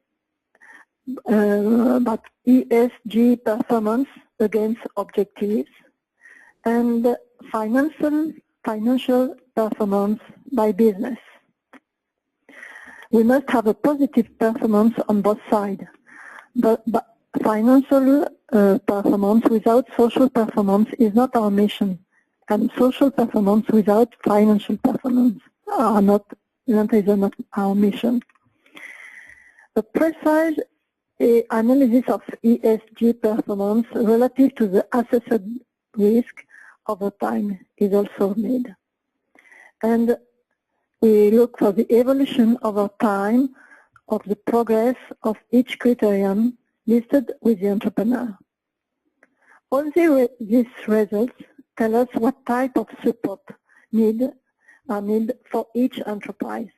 about ESG performance against objectives and financial performance by business. We must have a positive performance on both sides, but financial performance without social performance is not our mission, and social performance without financial performance is not our mission. The precise analysis of ESG performance relative to the assessed risk over time is also made. And we look for the evolution over time of the progress of each criterion listed with the entrepreneur. All these results tell us what type of support are needed for each enterprise,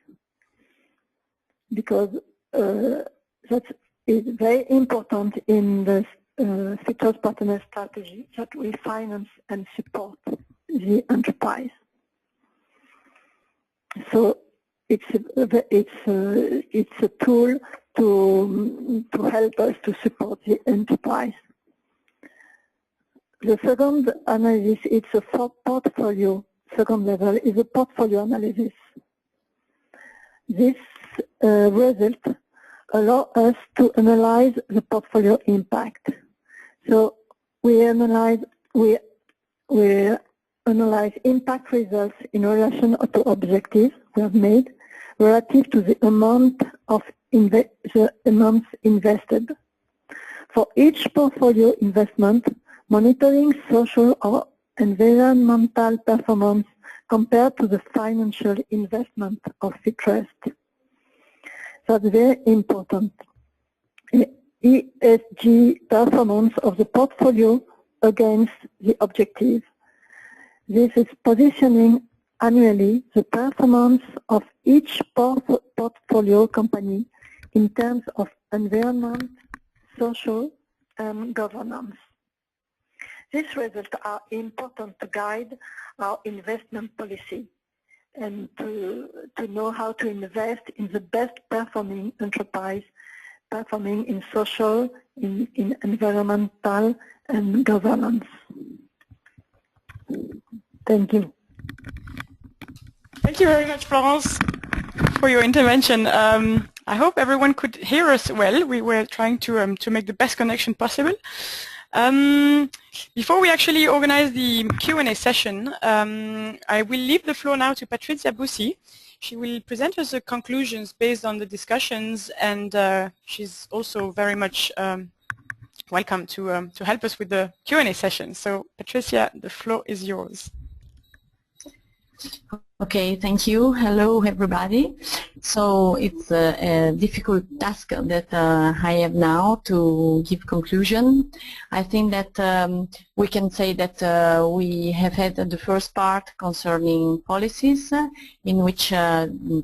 because that is very important in the PhiTrust partner strategy, that we finance and support the enterprise. So it's a tool to help us to support the enterprise. The second analysis is a portfolio. Second level is a portfolio analysis. This result allows us to analyze the portfolio impact. So we analyze impact results in relation to objectives we have made relative to the amount invested. For each portfolio investment, monitoring social or environmental performance compared to the financial investment of PhiTrust. That's very important. ESG performance of the portfolio against the objective. This is positioning annually the performance of each portfolio company in terms of environment, social, and governance. These results are important to guide our investment policy and to know how to invest in the best performing enterprise, performing in social, in environmental, and governance. Thank you. Thank you very much, Florence, for your intervention. I hope everyone could hear us well. We were trying to make the best connection possible. Before we actually organize the Q&A session, I will leave the floor now to Patrizia Bussi. She will present us the conclusions based on the discussions, and she's also very much welcome to help us with the Q&A session. So, Patrizia, the floor is yours. Okay, thank you. Hello, everybody. So it's a difficult task that I have now to give conclusion. I think that we can say that we have had the first part concerning policies, in which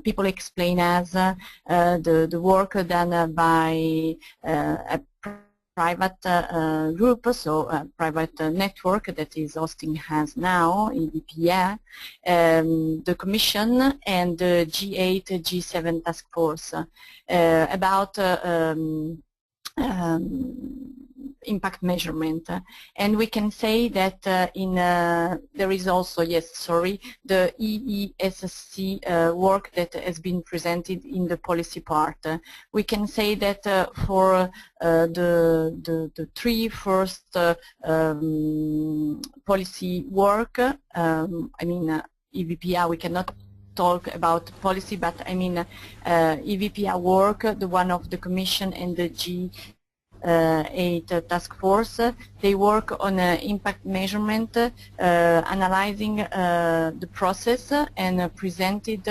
people explain us the work done by a private group, so a private network that is hosting us now, EVPA, the Commission, and the G8, G7 task force about impact measurement. And we can say that there is also, the EESC work that has been presented in the policy part. We can say that for the three first policy work, I mean EVPA, we cannot talk about policy, but I mean EVPA work, the one of the Commission and the G8 task force. They work on impact measurement, analyzing the process and presented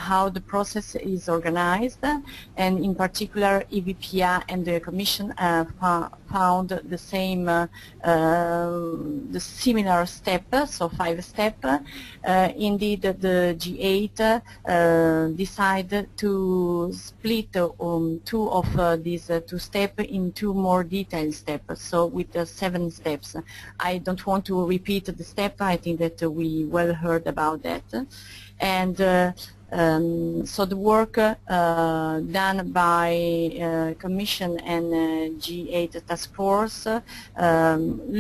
how the process is organized, and in particular EVPA and the Commission found the same, the similar step, so 5 steps. Indeed, the G8 decided to split 2 of these 2 steps into more detailed steps, so with 7 steps. I don't want to repeat the step. I think that we well heard about that. And so the work done by Commission and G8 task force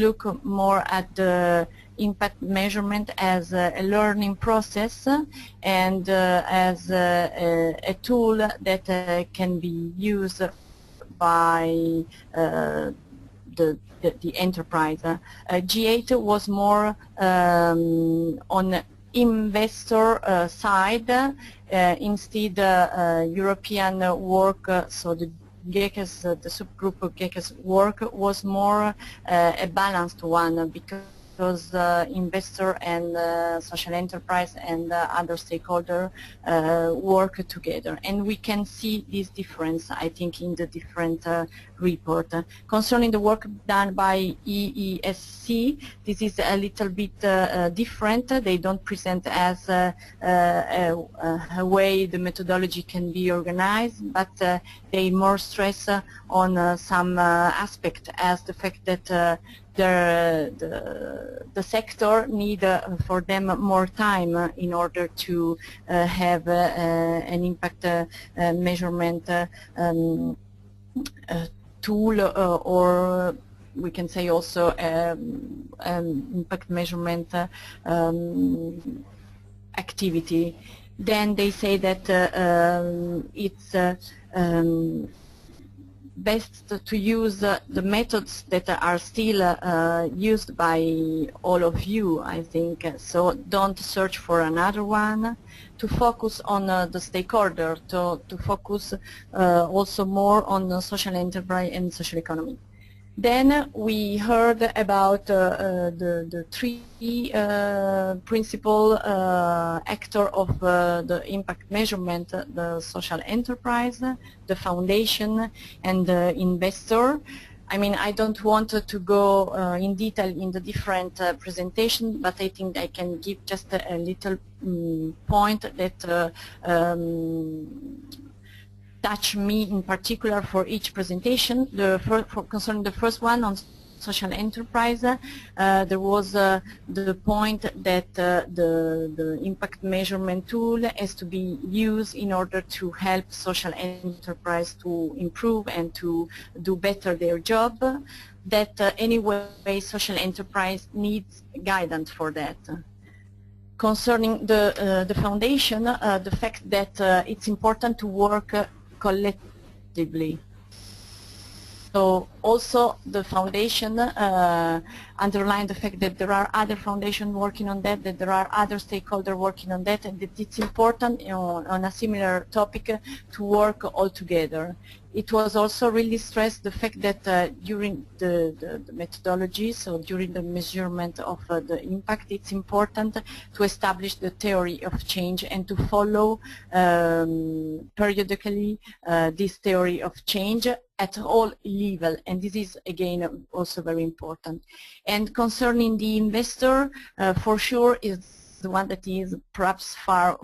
look more at the impact measurement as a learning process and as a tool that can be used by the enterprise. G8 was more on investor side. Instead, European work, so the GECES, the subgroup of GECES work was more a balanced one, because investor and social enterprise and other stakeholders work together. And we can see this difference, I think, in the different report. Concerning the work done by EESC, this is a little bit different. They don't present as a way the methodology can be organized, but they more stress on some aspect, as the fact that the sector need for them more time in order to have an impact measurement tool, or we can say also impact measurement activity. Then they say that it's best to use the methods that are still used by all of you, I think. So don't search for another one, to focus on the stakeholder, to focus also more on the social enterprise and social economy. Then we heard about the 3 principal actor of the impact measurement: the social enterprise, the foundation, and the investor. I mean, I don't want to go in detail in the different presentation, but I think I can give just a little point that touch me in particular for each presentation. Concerning the first one on social enterprise, there was the point that the impact measurement tool has to be used in order to help social enterprise to improve and to do better their job. That anyway, social enterprise needs guidance for that. Concerning the foundation, the fact that it's important to work collectively. So also the foundation underlined the fact that there are other foundations working on that, that there are other stakeholders working on that, and that it's important, you know, on a similar topic to work all together. It was also really stressed the fact that during the methodology, so during the measurement of the impact, it's important to establish the theory of change and to follow periodically this theory of change at all levels, and this is again also very important. And concerning the investor, for sure is the one that is perhaps far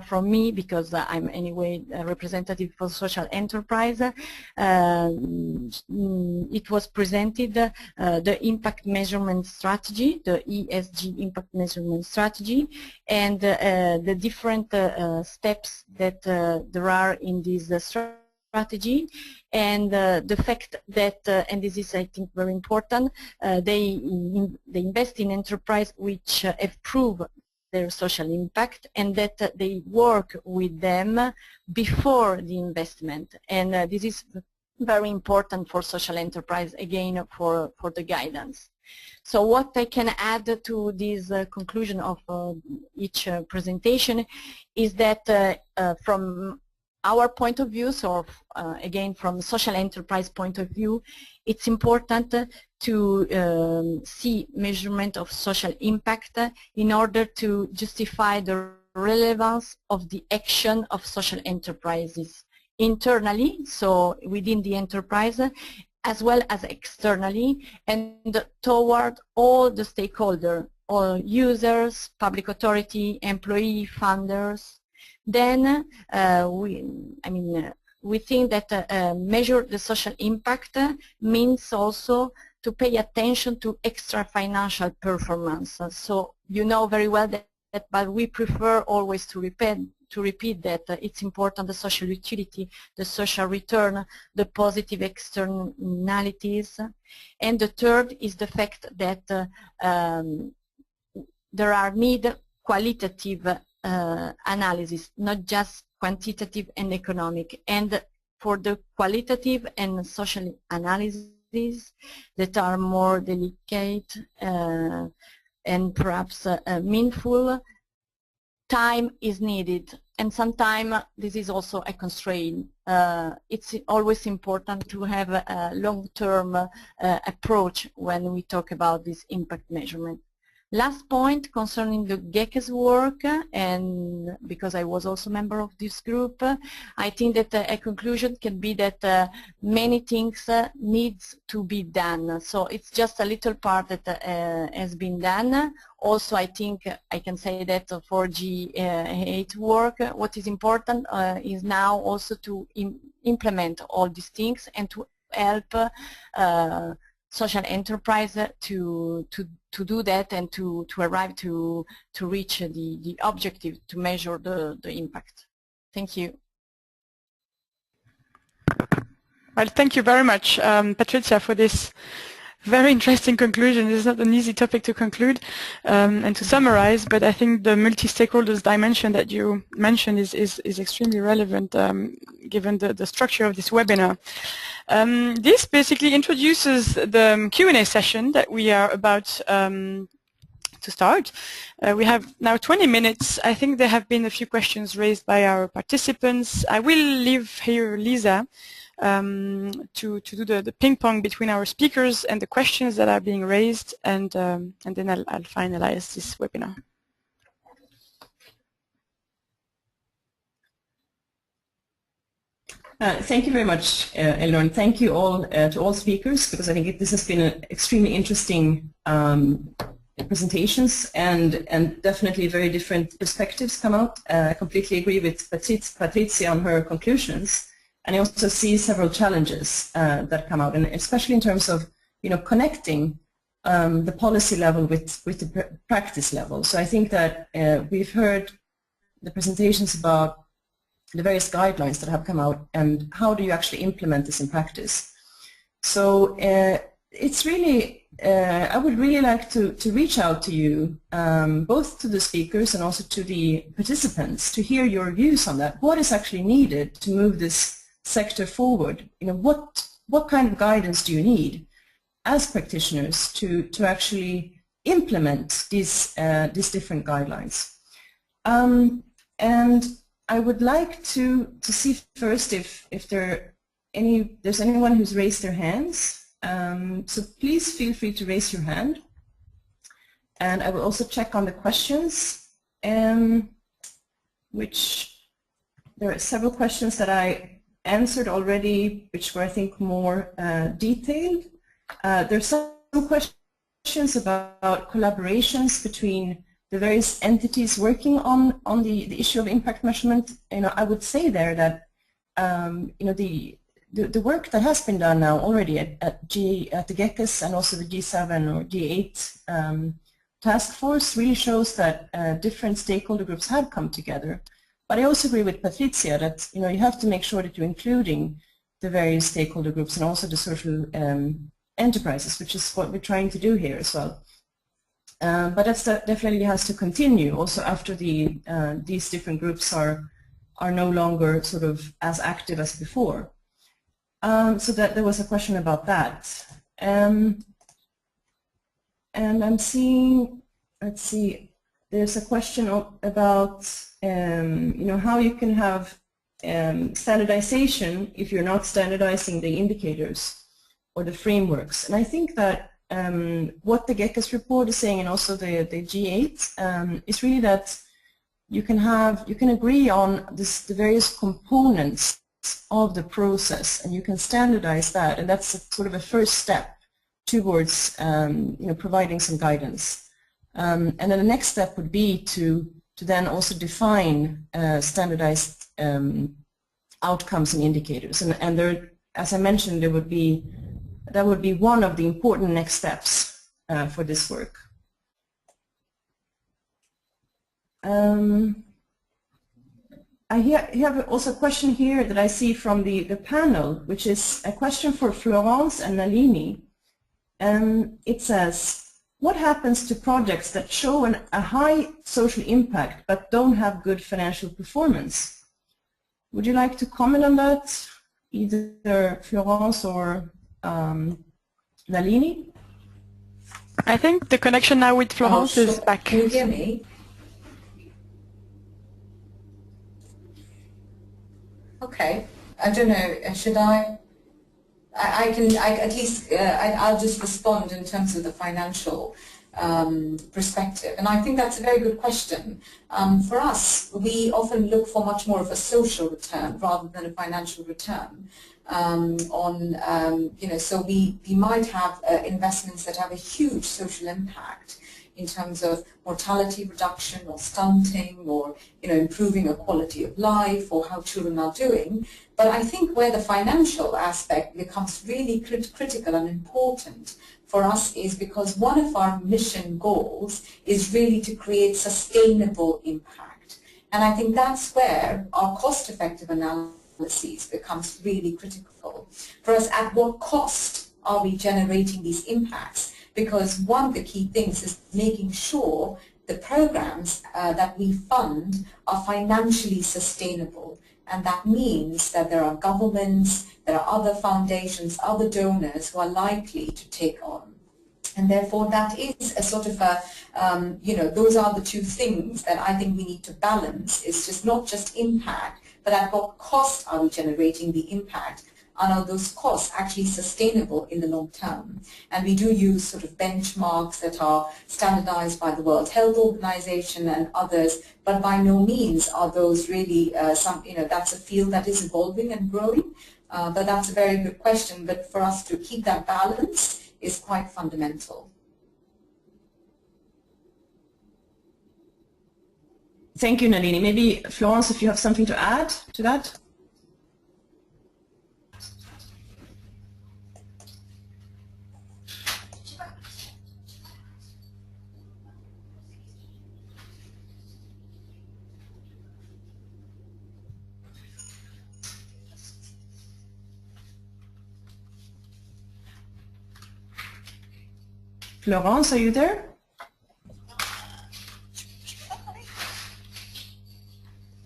from me, because I'm anyway a representative for social enterprise. It was presented the impact measurement strategy, the ESG impact measurement strategy, and the different steps that there are in this strategy, and the fact that, and this is I think very important, they invest in enterprise which have proved their social impact, and that they work with them before the investment. And this is very important for social enterprise, again, for the guidance. So what I can add to this conclusion of each presentation is that from our point of view, so again from social enterprise point of view, it's important to see measurement of social impact in order to justify the relevance of the action of social enterprises internally, so within the enterprise, as well as externally, and toward all the stakeholders, all users, public authority, employee, funders. Then we think that measure the social impact means also to pay attention to extra financial performance. So you know very well that, but we prefer always to repeat that it's important, the social utility, the social return, the positive externalities. And the third is the fact that there are need qualitative analysis, not just quantitative and economic. And for the qualitative and social analysis that are more delicate and perhaps meaningful, time is needed, and sometimes this is also a constraint. It's always important to have a long-term approach when we talk about this impact measurement. Last point concerning the GECES work, and because I was also a member of this group, I think that a conclusion can be that many things needs to be done. So it's just a little part that has been done. Also, I think I can say that for G8 work, what is important is now also to implement all these things and to help social enterprise to do that and to arrive to reach the objective to measure the impact. Thank you. Well, thank you very much, Patricia, for this very interesting conclusion. It's not an easy topic to conclude and to summarize, but I think the multi-stakeholders dimension that you mentioned is extremely relevant given the structure of this webinar. This basically introduces the Q&A session that we are about to start. We have now 20 minutes. I think there have been a few questions raised by our participants. I will leave here Lisa to do the ping pong between our speakers and the questions that are being raised, and then I'll finalize this webinar. Thank you very much, Eleanor, and thank you all to all speakers, because I think this has been an extremely interesting presentations, and definitely very different perspectives come out. I completely agree with Patricia on her conclusions. And I also see several challenges that come out, and especially in terms of connecting the policy level with the practice level. So I think that we've heard the presentations about the various guidelines that have come out and how do you actually implement this in practice. So it's really, I would really like to reach out to you, both to the speakers and also to the participants, to hear your views on that. What is actually needed to move this sector forward? What kind of guidance do you need as practitioners to actually implement these different guidelines? And I would like to see first if there's anyone who's raised their hands. So please feel free to raise your hand, and I will also check on the questions, which there are several questions that I answered already, which were, I think, more detailed. There's some questions about collaborations between the various entities working on the issue of impact measurement. I would say there that the work that has been done now already at the GECES and also the G7 or G8 task force really shows that different stakeholder groups have come together. But I also agree with Patricia that you have to make sure that you're including the various stakeholder groups and also the social enterprises, which is what we're trying to do here as well. But that definitely has to continue also after these different groups are no longer sort of as active as before. So that there was a question about that. And I'm seeing, let's see, there's a question about how you can have standardization if you're not standardizing the indicators or the frameworks. And I think that what the GECES report is saying, and also the G8, is really that you can agree on the various components of the process, and you can standardize that, and that's sort of a first step towards providing some guidance. And then the next step would be to then also define standardized outcomes and indicators. And there, as I mentioned, that would be one of the important next steps for this work. I have also a question here that I see from the panel, which is a question for Florence and Nalini. It says, what happens to projects that show a high social impact but don't have good financial performance? Would you like to comment on that, either Florence or Nalini? I think the connection now with Florence is back. Can you hear me? Okay. I don't know. Should I? I'll just respond in terms of the financial perspective. And I think that's a very good question. For us, we often look for much more of a social return rather than a financial return. So we might have investments that have a huge social impact in terms of mortality reduction or stunting or improving a quality of life or how children are doing. But I think where the financial aspect becomes really critical and important for us is because one of our mission goals is really to create sustainable impact. And I think that's where our cost-effective analyses becomes really critical. For us, at what cost are we generating these impacts? Because one of the key things is making sure the programs that we fund are financially sustainable. And that means that there are governments, there are other foundations, other donors who are likely to take on. And therefore that is a sort of a, those are the two things that I think we need to balance. It's just not just impact, but at what cost are we generating the impact? And are those costs actually sustainable in the long term? And we do use sort of benchmarks that are standardized by the World Health Organization and others, but by no means are those really that's a field that is evolving and growing. But that's a very good question. But for us to keep that balance is quite fundamental. Thank you, Nalini. Maybe Florence, if you have something to add to that? Florence, are you there?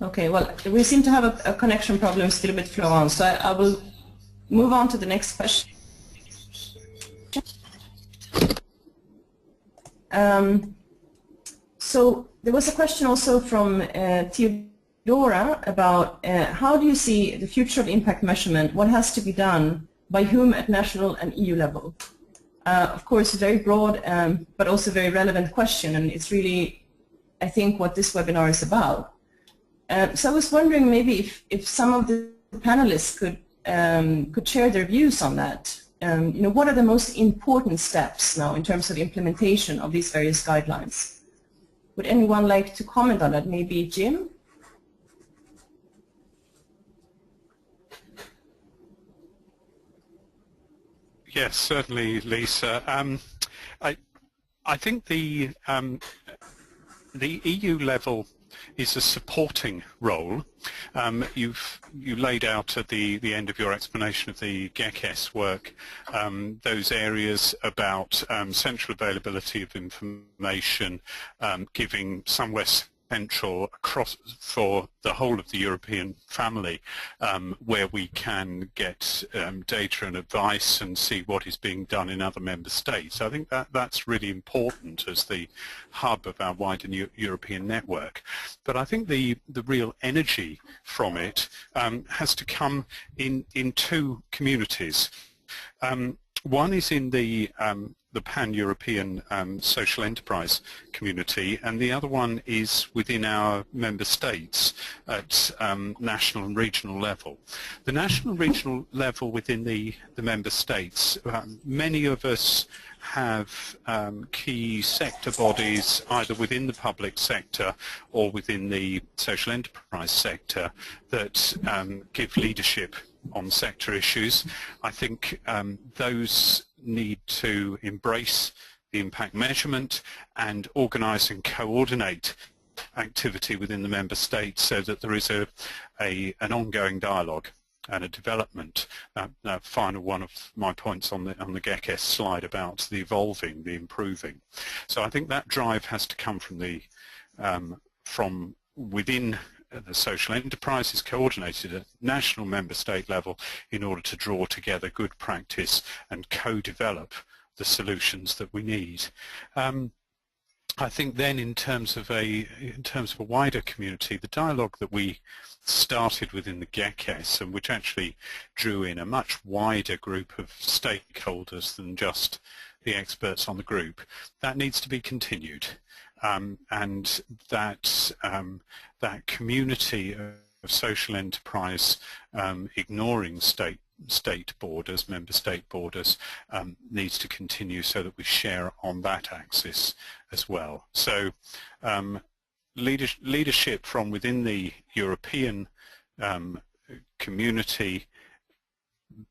Okay, well, we seem to have a connection problem still with Florence, so I will move on to the next question. So there was a question also from Theodora about how do you see the future of impact measurement? What has to be done by whom at national and EU level? Of course, a very broad but also very relevant question, and it's really, I think, what this webinar is about. So I was wondering maybe if some of the panelists could share their views on that. What are the most important steps now in terms of implementation of these various guidelines? Would anyone like to comment on that? Maybe Jim? Yes, certainly, Lisa. I think the EU level is a supporting role. You laid out at the end of your explanation of the GECES work those areas about central availability of information, giving somewhere central across for the whole of the European family, where we can get data and advice and see what is being done in other member states. I think that that's really important as the hub of our wider European network. But I think the real energy from it has to come in two communities. One is in the pan-European social enterprise community, and the other one is within our member states at national and regional level. The national and regional level within the member states, many of us have key sector bodies either within the public sector or within the social enterprise sector that give leadership on sector issues. I think those need to embrace the impact measurement and organise and coordinate activity within the member states so that there is an ongoing dialogue and a development. Final one of my points on the GECES slide about the evolving, the improving. So I think that drive has to come from within the social enterprise, is coordinated at national member state level in order to draw together good practice and co-develop the solutions that we need. I think then in terms of a wider community, the dialogue that we started within the GECES, and which actually drew in a much wider group of stakeholders than just the experts on the group, that needs to be continued. And that community of social enterprise ignoring state borders, member state borders, needs to continue so that we share on that axis as well. So leadership from within the European community,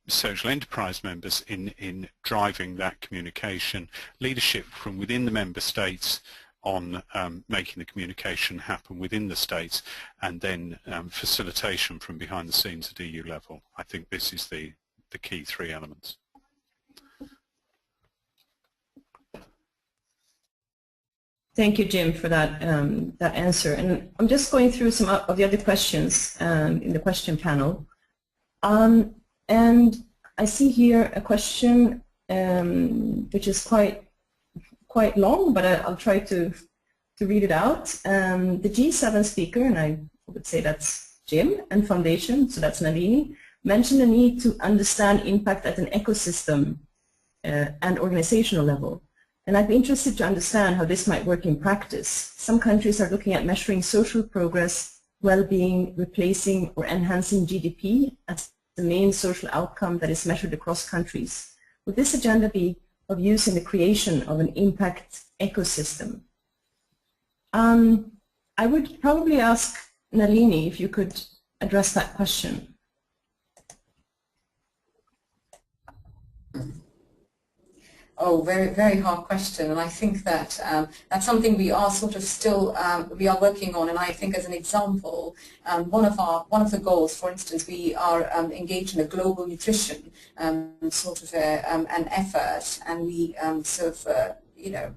social enterprise members in driving that communication, leadership from within the member states on making the communication happen within the states, and then facilitation from behind the scenes at EU level. I think this is the key three elements. Thank you, Jim, for that that answer. And I'm just going through some of the other questions in the question panel. And I see here a question which is quite long, but I'll try to read it out. The G7 speaker, and I would say that's Jim, and Foundation, so that's Nalini, mentioned the need to understand impact at an ecosystem and organizational level. And I'd be interested to understand how this might work in practice. Some countries are looking at measuring social progress, well-being, replacing or enhancing GDP as the main social outcome that is measured across countries. Would this agenda be of use in the creation of an impact ecosystem? I would probably ask Nalini if you could address that question. Oh, very, very hard question, and I think that that's something we are sort of still we are working on. And I think, as an example, one of the goals, for instance, we are engaged in a global nutrition sort of an effort, and we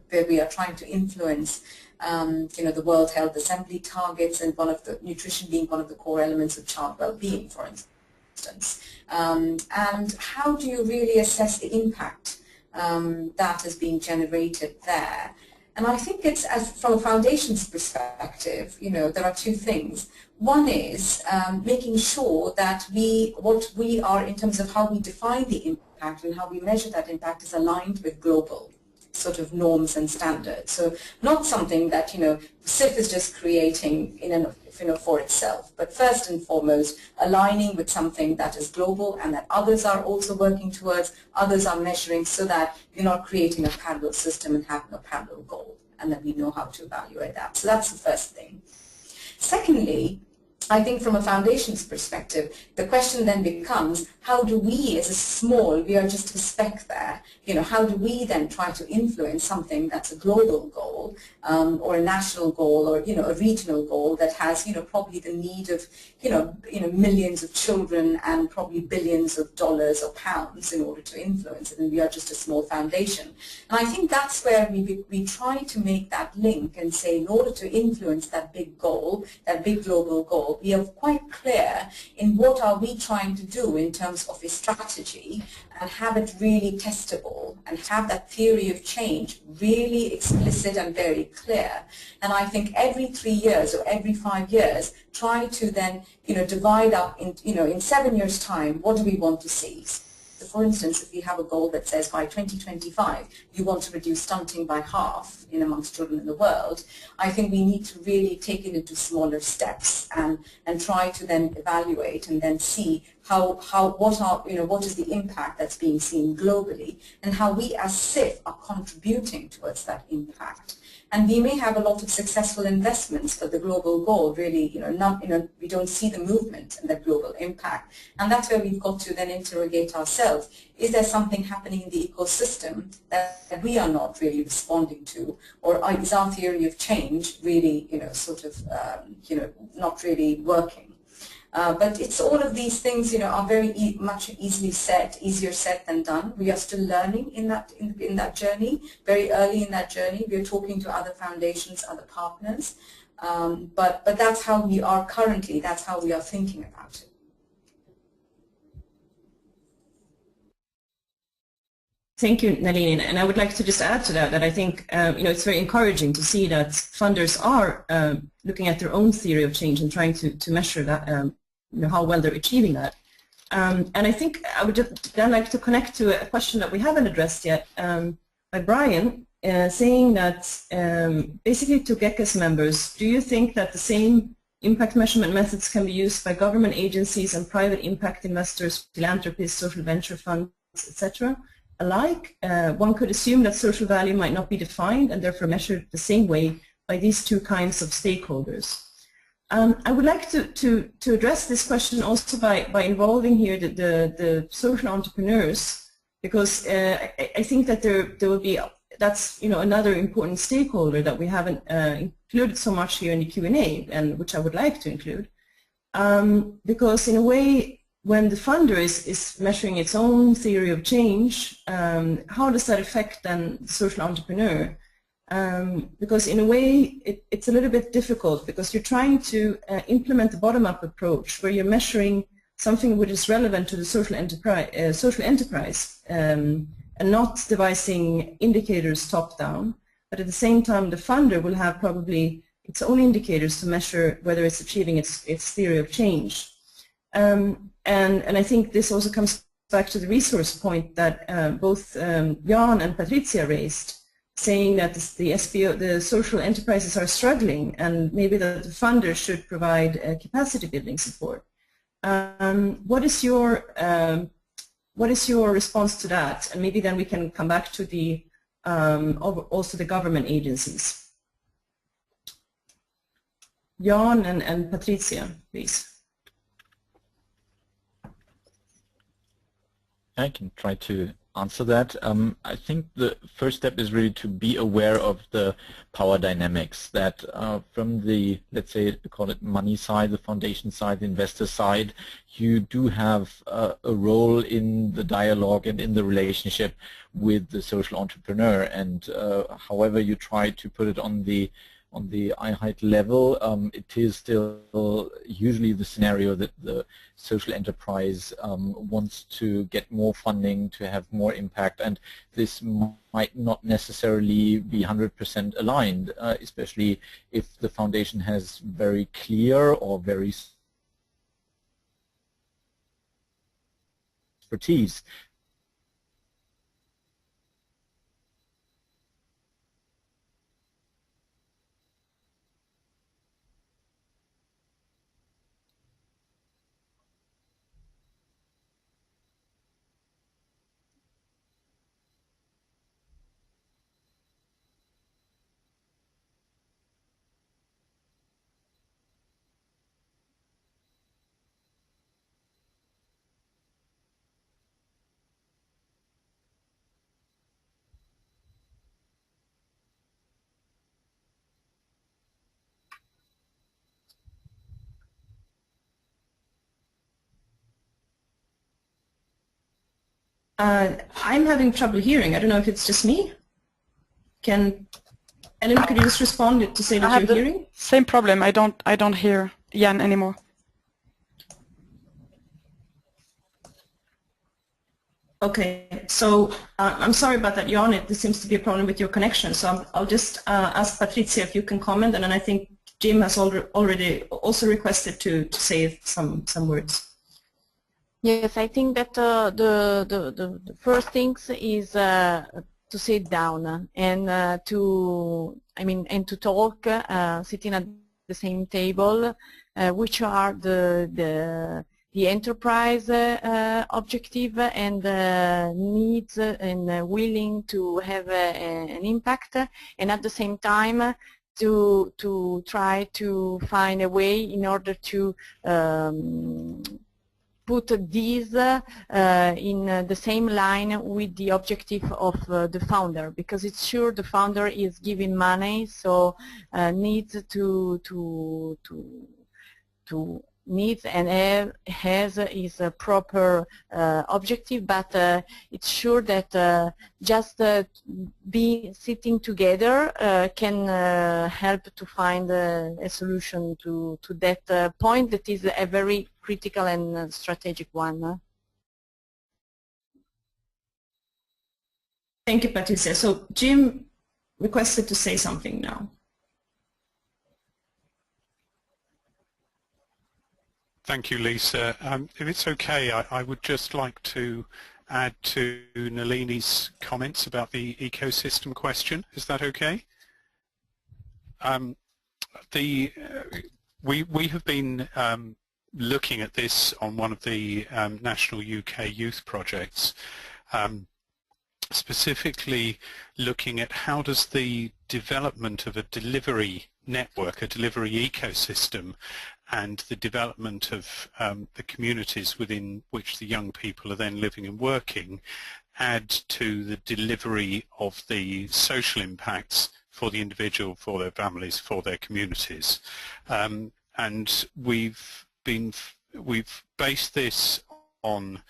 where we are trying to influence the World Health Assembly targets, and one of the nutrition being one of the core elements of child well-being, for instance. And how do you really assess the impact that is being generated there? And I think it's, from a foundation's perspective, there are two things. One is making sure that what we are, in terms of how we define the impact and how we measure that impact, is aligned with global sort of norms and standards. So not something that CIF is just creating for itself, but first and foremost aligning with something that is global and that others are also working towards, others are measuring, so that you're not creating a parallel system and having a parallel goal, and that we know how to evaluate that. So that's the first thing. Secondly, I think from a foundation's perspective, the question then becomes, how do we as a small, we are just a speck there, how do we then try to influence something that's a global goal or a national goal or, a regional goal that has, probably the need of, millions of children and probably billions of dollars or pounds in order to influence it, and we are just a small foundation. And I think that's where we try to make that link and say, in order to influence that big goal, that big global goal, we are quite clear in what are we trying to do in terms of a strategy and have it really testable and have that theory of change really explicit and very clear. And I think every 3 years or every 5 years, try to then, divide up in, in 7 years' time, what do we want to see? So for instance, if we have a goal that says by 2025 you want to reduce stunting by half amongst children in the world, I think we need to really take it into smaller steps and try to then evaluate and then see what is the impact that's being seen globally and how we as CIF are contributing towards that impact. And we may have a lot of successful investments, but the global goal really, we don't see the movement and the global impact. And that's where we've got to then interrogate ourselves. Is there something happening in the ecosystem that we are not really responding to? Or is our theory of change really, not really working? But it's all of these things, are very much easier said than done. We are still learning in that journey, very early in that journey. We are talking to other foundations, other partners, but that's how we are currently. That's how we are thinking about it. Thank you, Nalini. And I would like to just add to that I think it's very encouraging to see that funders are looking at their own theory of change and trying to measure that, how well they're achieving that. And I think I would just then like to connect to a question that we haven't addressed yet by Brian, saying that basically to GECES members, do you think that the same impact measurement methods can be used by government agencies and private impact investors, philanthropists, social venture funds, etc.? Alike, one could assume that social value might not be defined and therefore measured the same way by these two kinds of stakeholders. I would like to address this question also by involving here the social entrepreneurs, because I think that there will be, that's another important stakeholder that we haven't included so much here in the Q&A, and which I would like to include, because in a way, when the funder is measuring its own theory of change, how does that affect then the social entrepreneur? Because in a way, it's a little bit difficult because you're trying to implement the bottom-up approach where you're measuring something which is relevant to the social enterprise, and not devising indicators top-down. But at the same time, the funder will have probably its own indicators to measure whether it's achieving its theory of change. And I think this also comes back to the resource point that both Jan and Patricia raised, saying that the SBO, the social enterprises are struggling, and maybe the funder should provide capacity building support. What is your response to that? And maybe then we can come back to the also the government agencies. Jan and Patricia, please. I can try to answer that. I think the first step is really to be aware of the power dynamics that from the, let's say, call it money side, the foundation side, the investor side, you do have a role in the dialogue and in the relationship with the social entrepreneur. And however you try to put it on the IHEIT level, it is still usually the scenario that the social enterprise wants to get more funding to have more impact, and this might not necessarily be 100% aligned, especially if the foundation has very clear or very expertise. I'm having trouble hearing. I don't know if it's just me. Eleanor, could you just respond to say that you're hearing? Same problem. I don't hear Jan anymore. Okay, so I'm sorry about that, Jan. There seems to be a problem with your connection. So I'll just ask Patricia if you can comment, and then I think Jim has already also requested to say some words. Yes, I think that the first things is to sit down and to talk, sitting at the same table, which are the enterprise objective and needs and willing to have an impact, and at the same time to try to find a way in order to put these in the same line with the objective of the founder, because it's sure the founder is giving money, so needs needs and has is a proper objective, but it's sure that just sitting together can help to find a solution to that point that is a very critical and strategic one. Thank you, Patricia. So Jim requested to say something now. Thank you, Lisa. If it's okay, I would just like to add to Nalini's comments about the ecosystem question. Is that okay? We have been looking at this on one of the national UK youth projects, specifically looking at how does the development of a delivery network, a delivery ecosystem, and the development of the communities within which the young people are then living and working add to the delivery of the social impacts for the individual, for their families, for their communities. And we've based this on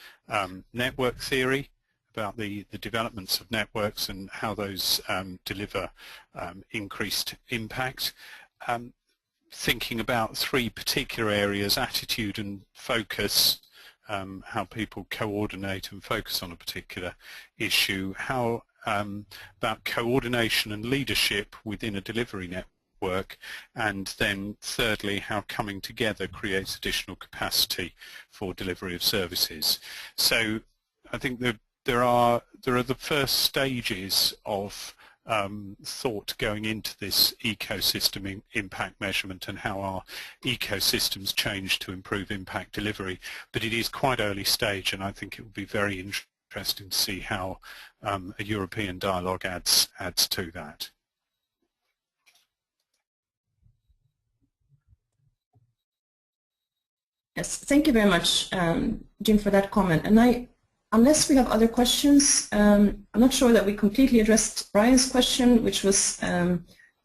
network theory, about the developments of networks and how those deliver increased impact. Thinking about three particular areas: attitude and focus, how people coordinate and focus on a particular issue, how about coordination and leadership within a delivery network, and then thirdly, how coming together creates additional capacity for delivery of services. So I think that there are the first stages of thought going into this ecosystem impact measurement and how our ecosystems change to improve impact delivery. But it is quite early stage, and I think it will be very interesting to see how a European dialogue adds to that. Yes, thank you very much, Jim, for that comment. And unless we have other questions, I'm not sure that we completely addressed Brian's question, which was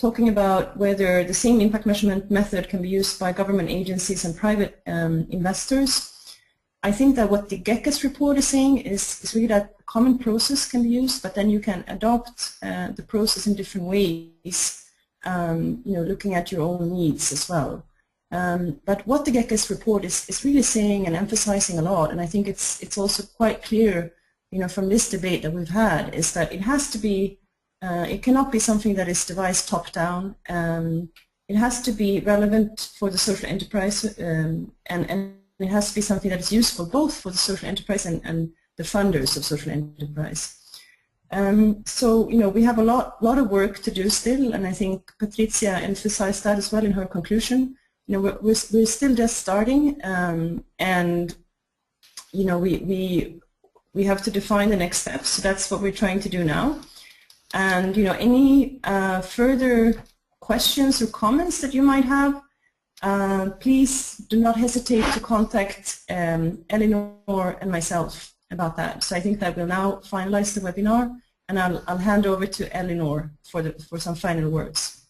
talking about whether the same impact measurement method can be used by government agencies and private investors. I think that what the GECES report is saying is really that a common process can be used, but then you can adopt the process in different ways, looking at your own needs as well. But what the GECES report is really saying and emphasizing a lot, and I think it's also quite clear, from this debate that we've had, is that it has to be, it cannot be something that is devised top-down. It has to be relevant for the social enterprise, and it has to be something that is useful both for the social enterprise and the funders of social enterprise. So we have a lot of work to do still, and I think Patricia emphasized that as well in her conclusion. We're still just starting, and we have to define the next steps. So that's what we're trying to do now. And any further questions or comments that you might have, please do not hesitate to contact Eleanor and myself about that. So I think that we'll now finalize the webinar, and I'll hand over to Eleanor for some final words.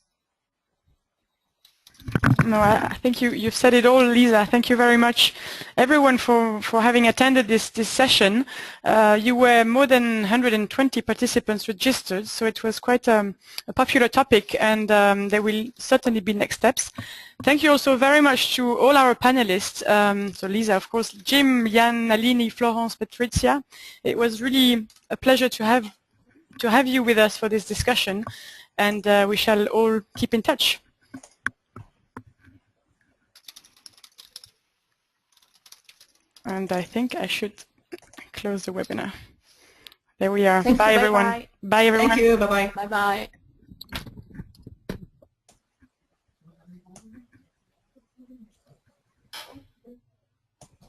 No, I think you've said it all, Lisa. Thank you very much, everyone, for having attended this session. You were more than 120 participants registered, so it was quite a popular topic, and there will certainly be next steps. Thank you also very much to all our panelists. So Lisa, of course, Jim, Jan, Nalini, Florence, Patricia. It was really a pleasure to have you with us for this discussion, and we shall all keep in touch. And I think I should close the webinar. There we are. Bye, everyone. Bye, everyone. Thank you. Bye-bye. Bye-bye.